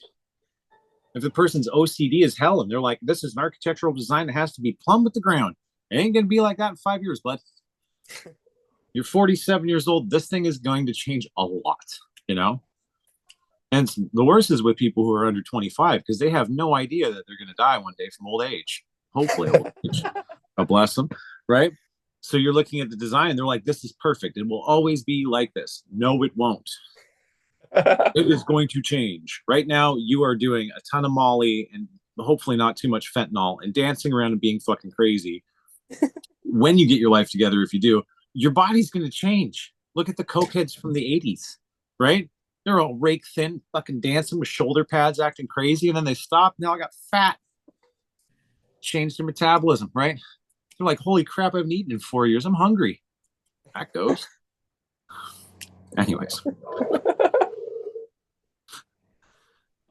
If the person's OCD is hell and they're like, this is an architectural design that has to be plumb with the ground, it ain't going to be like that in 5 years, bud. You're 47 years old. This thing is going to change a lot, you know? And the worst is with people who are under 25 because they have no idea that they're going to die one day from old age. Hopefully, old age. God bless them, right? So you're looking at the design, they're like, this is perfect. It will always be like this. No, it won't. It is going to change. Right now, you are doing a ton of Molly and hopefully not too much fentanyl and dancing around and being fucking crazy. When you get your life together, if you do, your body's going to change. Look at the cokeheads from the 80s, right? They're all rake thin, fucking dancing with shoulder pads, acting crazy, and then they stop. Now I got fat. Changed their metabolism, right? They're like, holy crap, I haven't eaten in 4 years. I'm hungry. That goes. Anyways.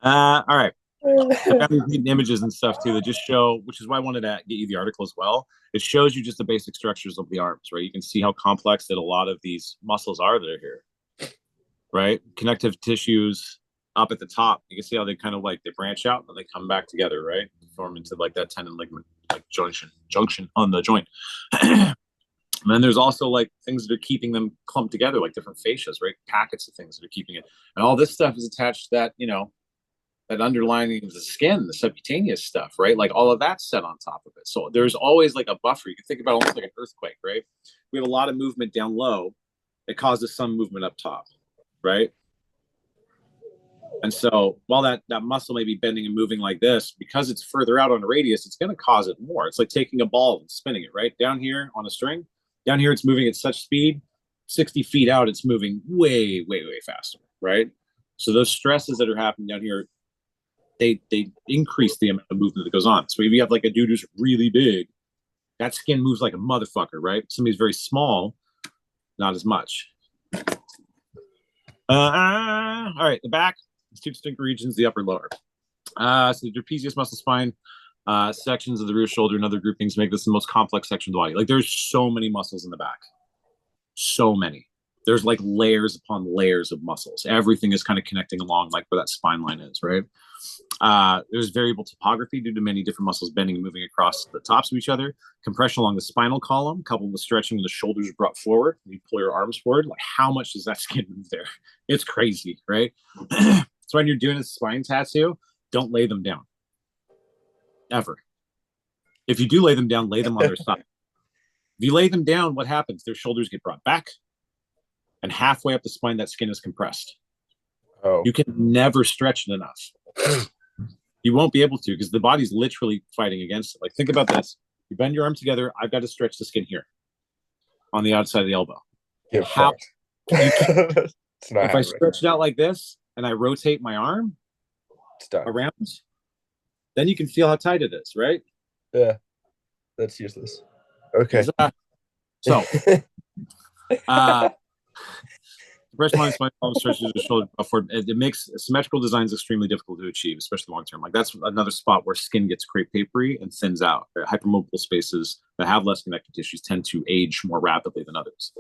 All right. I got these images and stuff too that just show, which is why I wanted to get you the article as well. It shows you just the basic structures of the arms, right? You can see how complex that a lot of these muscles are that are here, right? Connective tissues up at the top. You can see how they kind of like they branch out and they come back together, right? Form into like that tendon ligament like junction on the joint. And then there's also like things that are keeping them clumped together, like different fascias, right? Packets of things that are keeping it. And all this stuff is attached to that, you know, that underlining of the skin, the subcutaneous stuff, right? Like all of that's set on top of it. So there's always like a buffer. You can think about it almost like an earthquake, right? We have a lot of movement down low. It causes some movement up top, right? And so while that muscle may be bending and moving like this, because it's further out on a radius, it's going to cause it more. It's like taking a ball and spinning it, right? Down here on a string, down here it's moving at such speed, 60 feet out, it's moving way, way, way faster, right? So those stresses that are happening down here, they increase the amount of movement that goes on. So if you have like a dude who's really big, that skin moves like a motherfucker, right? Somebody's very small, not as much. All right, the back, these two distinct regions, the upper lower. So the trapezius muscle spine, sections of the rear shoulder and other groupings make this the most complex section of the body. Like there's so many muscles in the back. So many. There's like layers upon layers of muscles. Everything is kind of connecting along like where that spine line is, right? There's variable topography due to many different muscles bending and moving across the tops of each other. Compression along the spinal column, coupled with stretching when the shoulders are brought forward. You pull your arms forward. Like how much does that skin move there? It's crazy, right? So when you're doing a spine tattoo, don't lay them down. Ever. If you do lay them down, lay them on their side. If you lay them down, what happens? Their shoulders get brought back. And halfway up the spine, that skin is compressed. Oh. You can never stretch it enough. You won't be able to because the body's literally fighting against it. Like think about this. You bend your arm together. I've got to stretch the skin here on the outside of the elbow. How? If I stretch it out like this and I rotate my arm around, then you can feel how tight it is, right? Yeah. That's useless. Okay. So, breast line spine stretches the shoulder forward. It makes symmetrical designs extremely difficult to achieve, especially long term. Like that's another spot where skin gets crepe papery and thins out. Right? Hypermobile spaces that have less connective tissues tend to age more rapidly than others.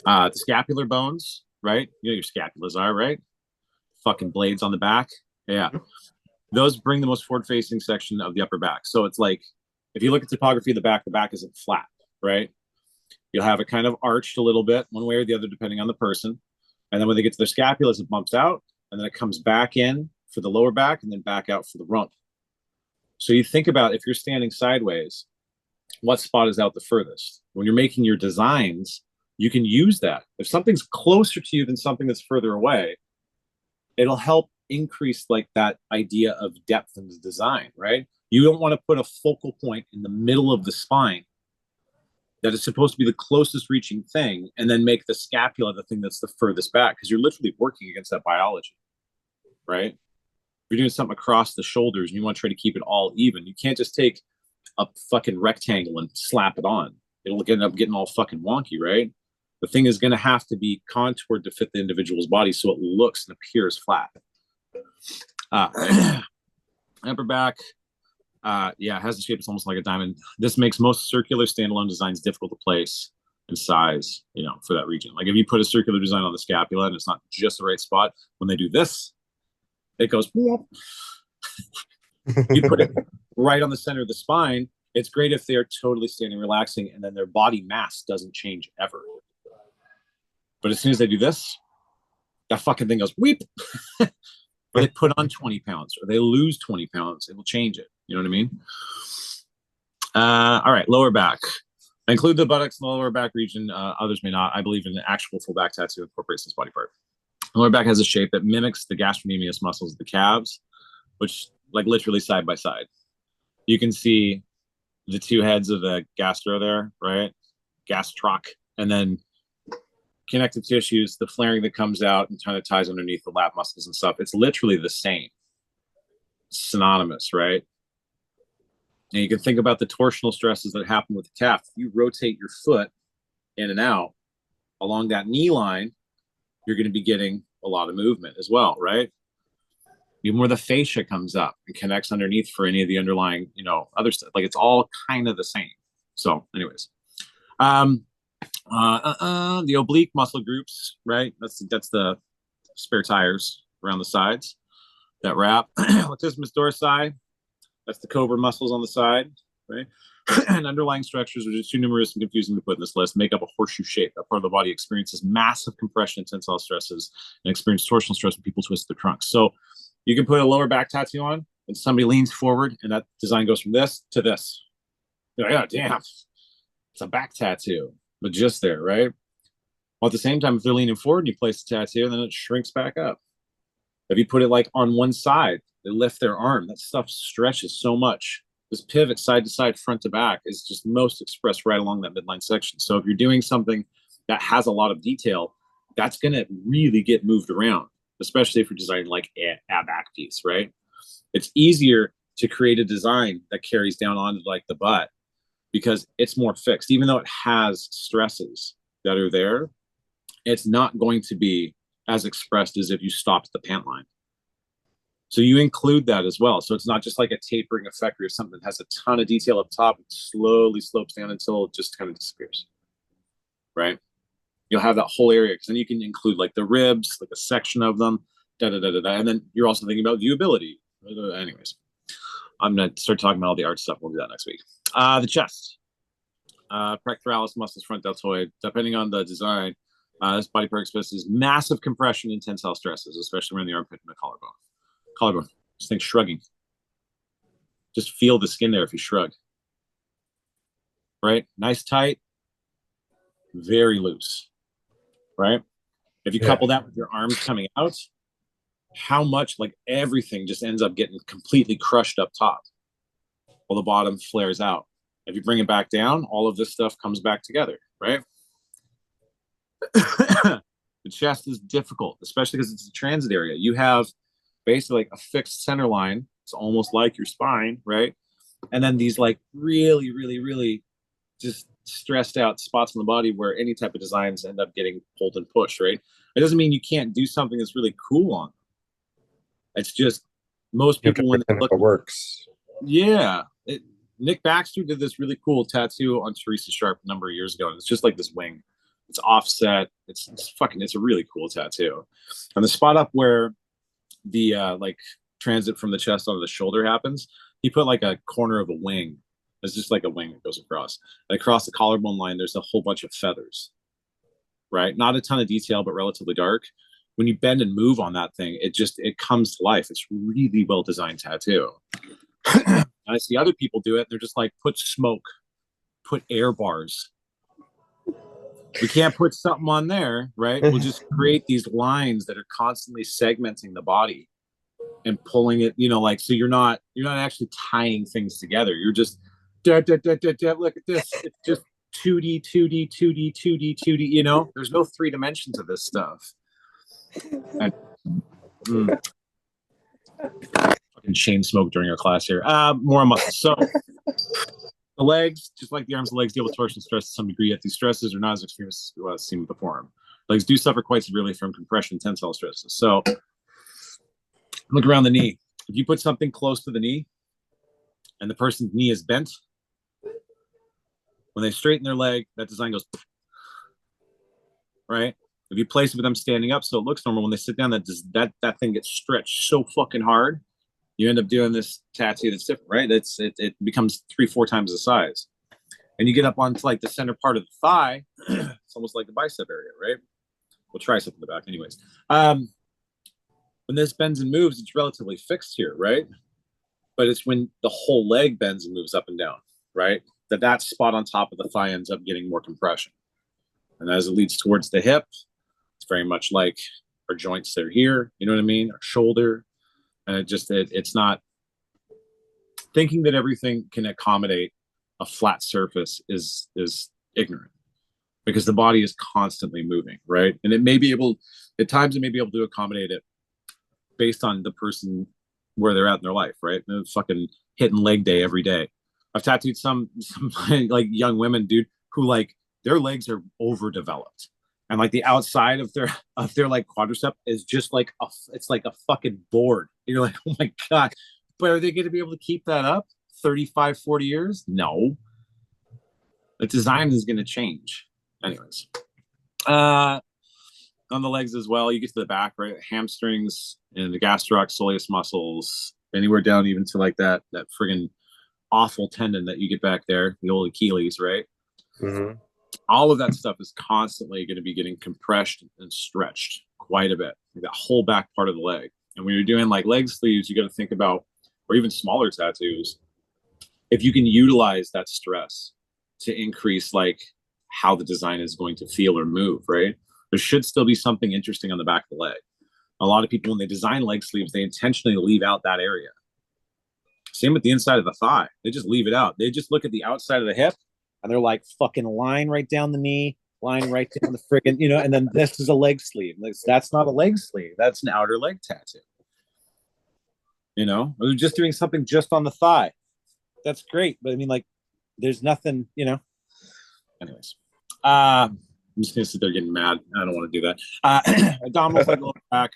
The scapular bones, right? You know your scapulas are, right? Fucking blades on the back. Yeah. Those bring the most forward-facing section of the upper back. So it's like, if you look at topography of the back isn't flat, right? You'll have it kind of arched a little bit, one way or the other, depending on the person. And then when they get to their scapulas, it bumps out, and then it comes back in for the lower back, and then back out for the rump. So you think about if you're standing sideways, what spot is out the furthest? When you're making your designs, you can use that. If something's closer to you than something that's further away, it'll help increase like that idea of depth in the design, right? You don't want to put a focal point in the middle of the spine that is supposed to be the closest reaching thing and then make the scapula the thing that's the furthest back because you're literally working against that biology, right? If you're doing something across the shoulders and you want to try to keep it all even, you can't just take a fucking rectangle and slap it on. It'll end up getting all fucking wonky, right? The thing is going to have to be contoured to fit the individual's body so it looks and appears flat. Upper back, it has the shape. It's almost like a diamond. This makes most circular standalone designs difficult to place and size, for that region. Like if you put a circular design on the scapula and it's not just the right spot, when they do this, it goes, whoop. You put it right on the center of the spine. It's great if they're totally standing, relaxing, and then their body mass doesn't change ever. But as soon as they do this, that fucking thing goes weep. Or they put on 20 pounds, or they lose 20 pounds. It will change it. You know what I mean? All right, lower back. I include the buttocks in the lower back region. Others may not. I believe in an actual full back tattoo incorporates this body part. The lower back has a shape that mimics the gastrocnemius muscles of the calves, which like literally side by side. You can see the two heads of the gastro there, right? Gastroc, and then connective tissues, the flaring that comes out and kind of ties underneath the lat muscles and stuff. It's literally the same. It's synonymous, right? And you can think about the torsional stresses that happen with the calf. If you rotate your foot in and out along that knee line, you're going to be getting a lot of movement as well, right? Even where the fascia comes up and connects underneath for any of the underlying, other stuff. Like it's all kind of the same. So anyways, the oblique muscle groups, right? That's the spare tires around the sides that wrap. Latissimus dorsi, that's the cobra muscles on the side, right? And underlying structures, which are too numerous and confusing to put in this list, make up a horseshoe shape. That part of the body experiences massive compression and tensile stresses and experience torsional stress when people twist their trunks. So you can put a lower back tattoo on and somebody leans forward and that design goes from this to this. You're like, oh, damn, it's a back tattoo, but just there, right? Well, at the same time, if they're leaning forward and you place the tattoo, then it shrinks back up. If you put it like on one side, they lift their arm, that stuff stretches so much. This pivot side to side, front to back is just most expressed right along that midline section. So if you're doing something that has a lot of detail, that's going to really get moved around, especially if you're designing like a back piece, right? It's easier to create a design that carries down onto like the butt because it's more fixed. Even though it has stresses that are there, it's not going to be as expressed as if you stopped the pant line. So you include that as well. So it's not just like a tapering effect or something that has a ton of detail up top and slowly slopes down until it just kind of disappears, right? You'll have that whole area because then you can include like the ribs, like a section of them, and then you're also thinking about viewability. Anyways, I'm going to start talking about all the art stuff. We'll do that next week. The chest, pectoralis muscles, front deltoid, depending on the design, this body part experiences massive compression and tensile stresses, especially around the armpit and the collarbone. Just think shrugging. Just feel the skin there if you shrug. Right? Nice tight, very loose. Right? If you couple that with your arms coming out, how much like everything just ends up getting completely crushed up top while the bottom flares out. If you bring it back down, all of this stuff comes back together, right? The chest is difficult, especially because it's a transit area. You have basically like a fixed center line. It's almost like your spine, right? And then these like really, really, really just stressed out spots in the body where any type of designs end up getting pulled and pushed, right? It doesn't mean you can't do something that's really cool on them. It's just most people when they look, it works. Yeah. Nick Baxter did this really cool tattoo on Teresa Sharp a number of years ago. And it's just like this wing. It's offset. It's a really cool tattoo. And the spot up where the like transit from the chest onto the shoulder happens, he put like a corner of a wing. It's just like a wing that goes across. And across the collarbone line, there's a whole bunch of feathers, right? Not a ton of detail, but relatively dark. When you bend and move on that thing, it comes to life. It's really well designed tattoo. I see other people do it. They're just like, put smoke, put air bars. We can't put something on there, right? We'll just create these lines that are constantly segmenting the body and pulling it, like, so you're not actually tying things together. You're just, look at this. It's just 2D, 2D, 2D, 2D, 2D, there's no 3 dimensions of this stuff. And, fucking chain smoke during our class here. More muscles. So the legs, just like the arms and legs, deal with torsion stress to some degree, yet these stresses are not as extreme as seen with the forearm. Legs do suffer quite severely from compression and tensile stresses. So look around the knee. If you put something close to the knee and the person's knee is bent, when they straighten their leg, that design goes, right? If you place it with them standing up so it looks normal, when they sit down, that thing gets stretched so fucking hard, you end up doing this tattoo that's different, right? It becomes 3-4 times the size. And you get up onto like the center part of the thigh, it's almost like the bicep area, right? We'll tricep in the back, anyways. When this bends and moves, it's relatively fixed here, right? But it's when the whole leg bends and moves up and down, right? That spot on top of the thigh ends up getting more compression. And as it leads towards the hip, it's very much like our joints that are here, you know what I mean? Our shoulder. And it's not thinking that everything can accommodate a flat surface is ignorant, because the body is constantly moving, right? And it may be able, at times it may be able to accommodate it based on the person where they're at in their life, right? They're fucking hitting leg day every day. I've tattooed some like young women, dude, who like their legs are overdeveloped, and like the outside of their like quadricep is just like it's like a fucking board. You're like, oh my god, but are they going to be able to keep that up 35, 40 years? No. The design is going to change, anyways. On the legs as well, you get to the back, right? Hamstrings and the gastroc soleus muscles, anywhere down even to like that friggin' awful tendon that you get back there, the old Achilles, right? Mm-hmm. All of that stuff is constantly going to be getting compressed and stretched quite a bit, like that whole back part of the leg. And when you're doing like leg sleeves, you got to think about, or even smaller tattoos, if you can utilize that stress to increase like how the design is going to feel or move, right? There should still be something interesting on the back of the leg. A lot of people, when they design leg sleeves, they intentionally leave out that area. Same with the inside of the thigh. They just leave it out. They just look at the outside of the hip and they're like, fucking line right down the knee, line right down the friggin', you know, and then this is a leg sleeve. That's not a leg sleeve. That's an outer leg tattoo. You know, or they're just doing something just on the thigh. That's great. But I mean, like, there's nothing, you know. Anyways. I'm just going to sit there getting mad. I don't want to do that. Abdominal, lower back,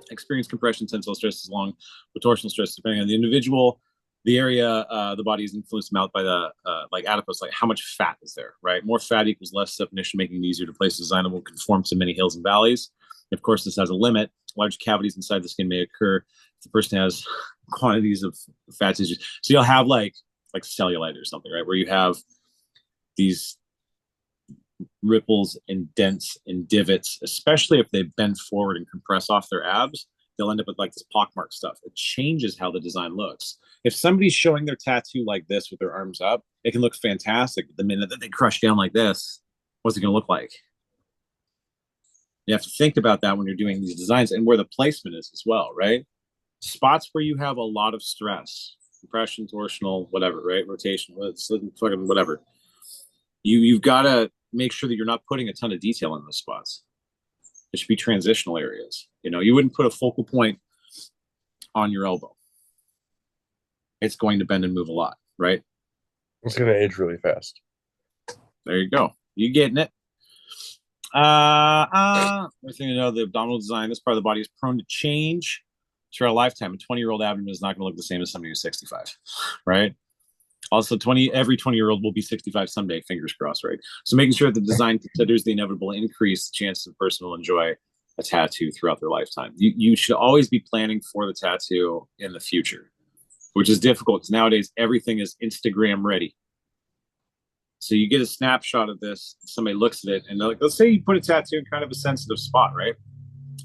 experience compression, tensile stress along with torsional stress, depending on the individual. The area the body is influenced out by the like adipose, like how much fat is there, right? More fat equals less definition, making it easier to place. Design that will conform to many hills and valleys. Of course, this has a limit. Large cavities inside the skin may occur if the person has quantities of fat tissues. So you'll have like cellulite or something, right? Where you have these ripples and dents and divots, especially if they bend forward and compress off their abs, they'll end up with like this pockmark stuff. It changes how the design looks. If somebody's showing their tattoo like this with their arms up, it can look fantastic. But the minute that they crush down like this, what's it going to look like? You have to think about that when you're doing these designs and where the placement is as well, right? Spots where you have a lot of stress, compression, torsional, whatever, right? Rotational, it's fucking whatever. You've got to make sure that you're not putting a ton of detail in those spots. There should be transitional areas. You know, you wouldn't put a focal point on your elbow. It's going to bend and move a lot, right? It's going to age really fast. There you go. You getting it? Everything to know, the abdominal design, this part of the body is prone to change throughout a lifetime. A 20-year-old abdomen is not going to look the same as somebody who's 65, right? Also, every 20-year-old will be 65 someday, fingers crossed, right? So making sure that the design considers the inevitable increased chance of the person will enjoy a tattoo throughout their lifetime. You should always be planning for the tattoo in the future, which is difficult because nowadays everything is Instagram ready. So you get a snapshot of this, somebody looks at it, and they're like, let's say you put a tattoo in kind of a sensitive spot, right?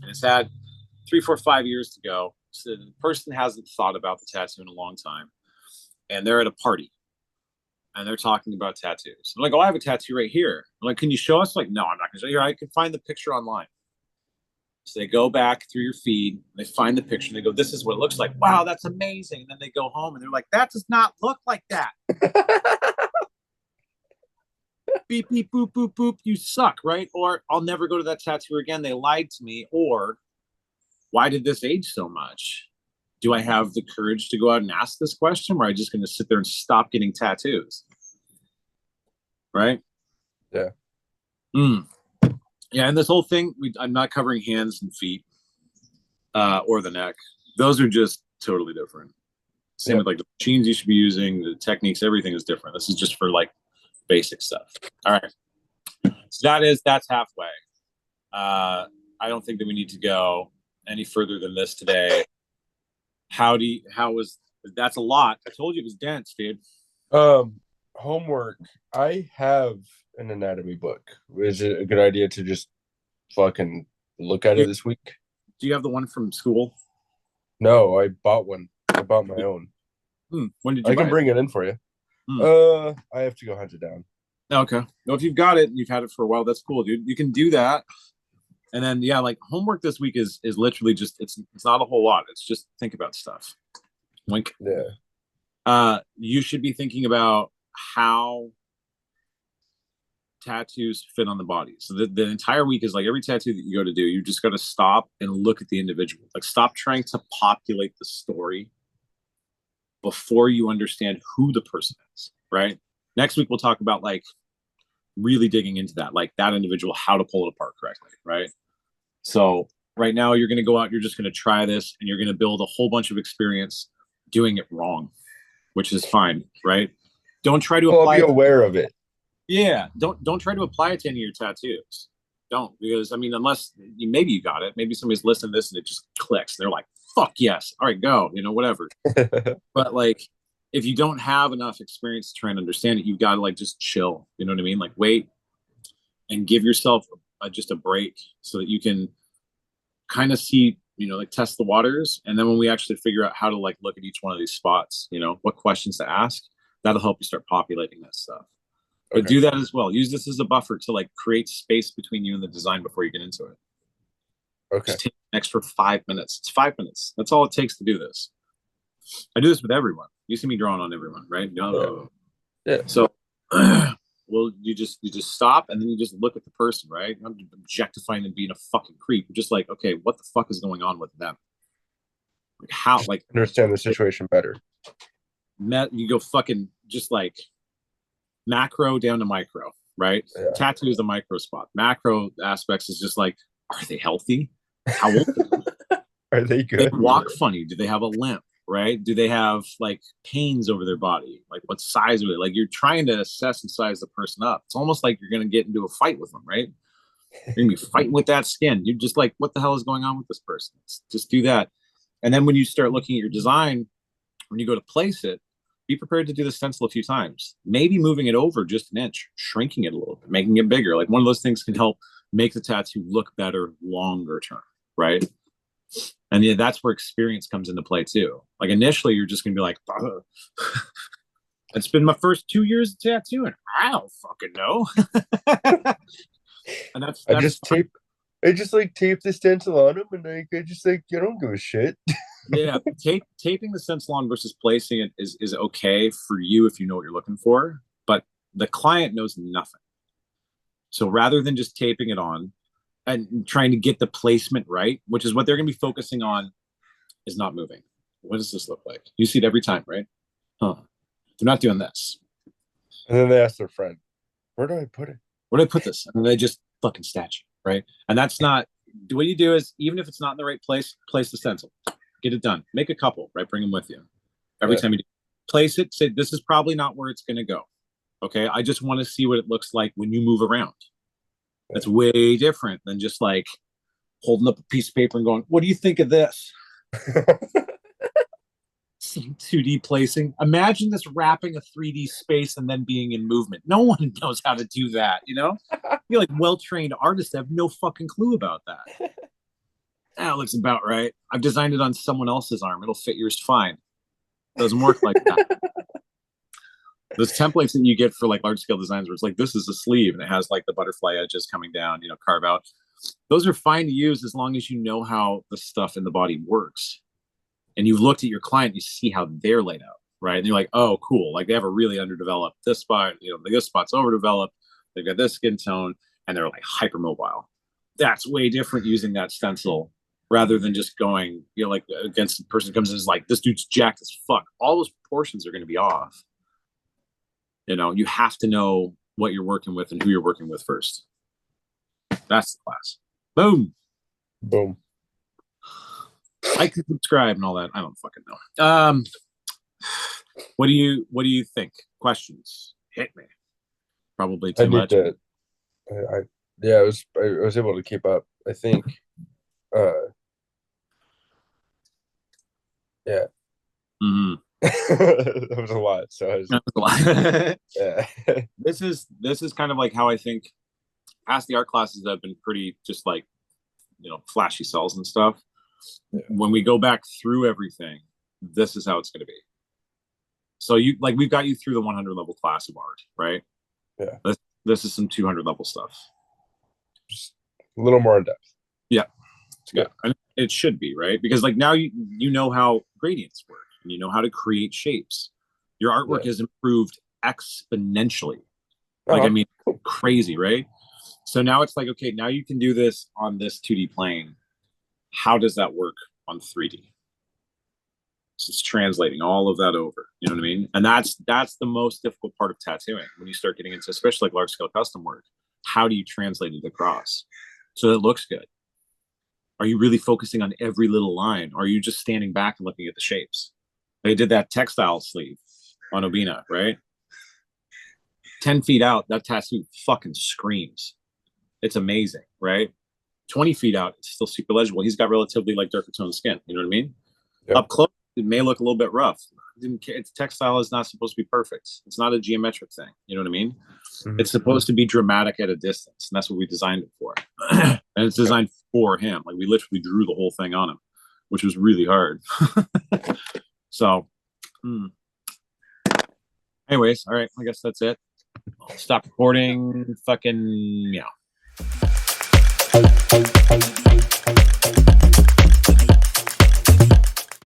And it's had 3, 4, 5 years to go. So the person hasn't thought about the tattoo in a long time. And they're at a party and they're talking about tattoos. I'm like, oh, I have a tattoo right here. I'm like, can you show us? Like, no, I'm not going to show you. I can find the picture online. So they go back through your feed, they find the picture, and they go, this is what it looks like. Wow, that's amazing. And then they go home and they're like, that does not look like that. Beep, beep, boop, boop, boop. You suck, right? Or I'll never go to that tattoo again. They lied to me. Or why did this age so much? Do I have the courage to go out and ask this question, or am I just going to sit there and stop getting tattoos? Right? Yeah. Yeah, and this whole thing, I'm not covering hands and feet or the neck. Those are just totally different. Same with like the machines you should be using, the techniques, everything is different. This is just for like basic stuff. All right. So that's halfway. I don't think that we need to go any further than this today. That's a lot. I told you it was dense, dude. Homework. I have an anatomy book. Is it a good idea to just fucking look at it this week? Do you have the one from school? No, I bought one. I bought my own. When did you I can bring it in for you. I have to go hunt it down. Okay. Well, if you've got it and you've had it for a while, that's cool, dude. You can do that. And then like homework this week is literally just it's not a whole lot. It's just think about stuff. Wink. Yeah. You should be thinking about how tattoos fit on the body. So the entire week is like every tattoo that you go to do, you just got to stop and look at the individual. Like stop trying to populate the story before you understand who the person is, right? Next week we'll talk about like really digging into that, like that individual, how to pull it apart correctly, right? So right now you're going to go out, you're just going to try this, and you're going to build a whole bunch of experience doing it wrong, which is fine, right? Don't try to apply. Be aware of it. Yeah, don't try to apply it to any of your tattoos. Don't, because I mean, unless maybe you got it, maybe somebody's listening to this and it just clicks. They're like, "Fuck yes, all right, go," whatever. But like, if you don't have enough experience to try and understand it, you've got to like just chill. You know what I mean? Like wait and give yourself just a break so that you can kind of see, like test the waters. And then when we actually figure out how to like look at each one of these spots, what questions to ask, that'll help you start populating that stuff. But do that as well. Use this as a buffer to like create space between you and the design before you get into it. Okay. Just take an extra 5 minutes. It's 5 minutes. That's all it takes to do this. I do this with everyone. You see me drawing on everyone, right? Yeah. So, well, you just stop and then you just look at the person, right? I'm objectifying them being a fucking creep. You're just like, okay, what the fuck is going on with them? Like how? Like understand the situation better. You go fucking just like macro down to micro, right? Yeah. Tattoo is the micro spot. Macro aspects is just like, are they healthy? How old are they good? Do they walk funny? Do they have a limp? Right? Do they have like pains over their body? Like what size of it? Like you're trying to assess and size the person up. It's almost like you're going to get into a fight with them, right? You're going to be fighting with that skin. You're just like, what the hell is going on with this person? Just do that. And then when you start looking at your design, when you go to place it, be prepared to do the stencil a few times. Maybe moving it over just an inch, shrinking it a little bit, making it bigger. Like one of those things can help make the tattoo look better longer term, right? And yeah, that's where experience comes into play too. Like initially, you're just gonna be like, "It's been my first 2 years of tattooing. I don't fucking know." And that's I just tape the stencil on them, and I just like I don't give a shit. Yeah, taping the stencil on versus placing it is okay for you if you know what you're looking for, but the client knows nothing. So rather than just taping it on and trying to get the placement right, which is what they're going to be focusing on, is not moving. What does this look like? You see it every time, right? Huh. They're not doing this. And then they ask their friend, where do I put it? Where do I put this? And they just fucking statue, right? And that's not, what you do is, even if it's not in the right place, place the stencil. Get it done. Make a couple, right? Bring them with you. Every time you do. Place it, say, this is probably not where it's going to go. Okay? I just want to see what it looks like when you move around. That's way different than just like holding up a piece of paper and going, what do you think of this? 2D placing. Imagine this wrapping a 3D space and then being in movement. No one knows how to do that, You're like well-trained artists have no fucking clue about that. That looks about right. I've designed it on someone else's arm. It'll fit yours fine. Doesn't work like that. Those templates that you get for like large scale designs where it's like, this is a sleeve and it has like the butterfly edges coming down, carve out. Those are fine to use as long as you know how the stuff in the body works. And you've looked at your client, you see how they're laid out, right? And you're like, oh, cool. Like they have a really underdeveloped this spot, this spot's overdeveloped. They've got this skin tone and they're like hypermobile. That's way different using that stencil rather than just going, like against the person who comes in is like, this dude's jacked as fuck. All those proportions are going to be off. You have to know what you're working with and who you're working with first. That's the class. Boom. Boom. Like and subscribe and all that. I don't fucking know. What do you think? Questions? Hit me. Probably too much. Yeah, I was able to keep up. I think yeah. Mm-hmm. That was a lot. So I was yeah. This is kind of like how I think past the art classes that have been pretty just like, flashy cells and stuff. Yeah. When we go back through everything, this is how it's going to be. So we've got you through the 100 level class of art, right? Yeah. This is some 200 level stuff. Just a little more in depth. Yeah. It's good. And it should be, right? Because like now you know how gradients work and you know how to create shapes. Your artwork has improved exponentially. Like, I mean, crazy, right? So now it's like, okay, now you can do this on this 2D plane. How does that work on 3D? So it's translating all of that over. You know what I mean? And that's the most difficult part of tattooing when you start getting into, especially like large scale custom work. How do you translate it across so that it looks good? Are you really focusing on every little line? Or are you just standing back and looking at the shapes? They did that textile sleeve on Obina, right? 10 feet out, that tattoo fucking screams. It's amazing, right? 20 feet out, it's still super legible. He's got relatively like darker toned skin. You know what I mean? Yep. Up close, it may look a little bit rough. Its textile is not supposed to be perfect. It's not a geometric thing. You know what I mean? Mm-hmm. It's supposed to be dramatic at a distance, and that's what we designed it for. And it's designed for him. Like we literally drew the whole thing on him, which was really hard. So, anyways, all right. I guess that's it. I'll stop recording. Fucking yeah.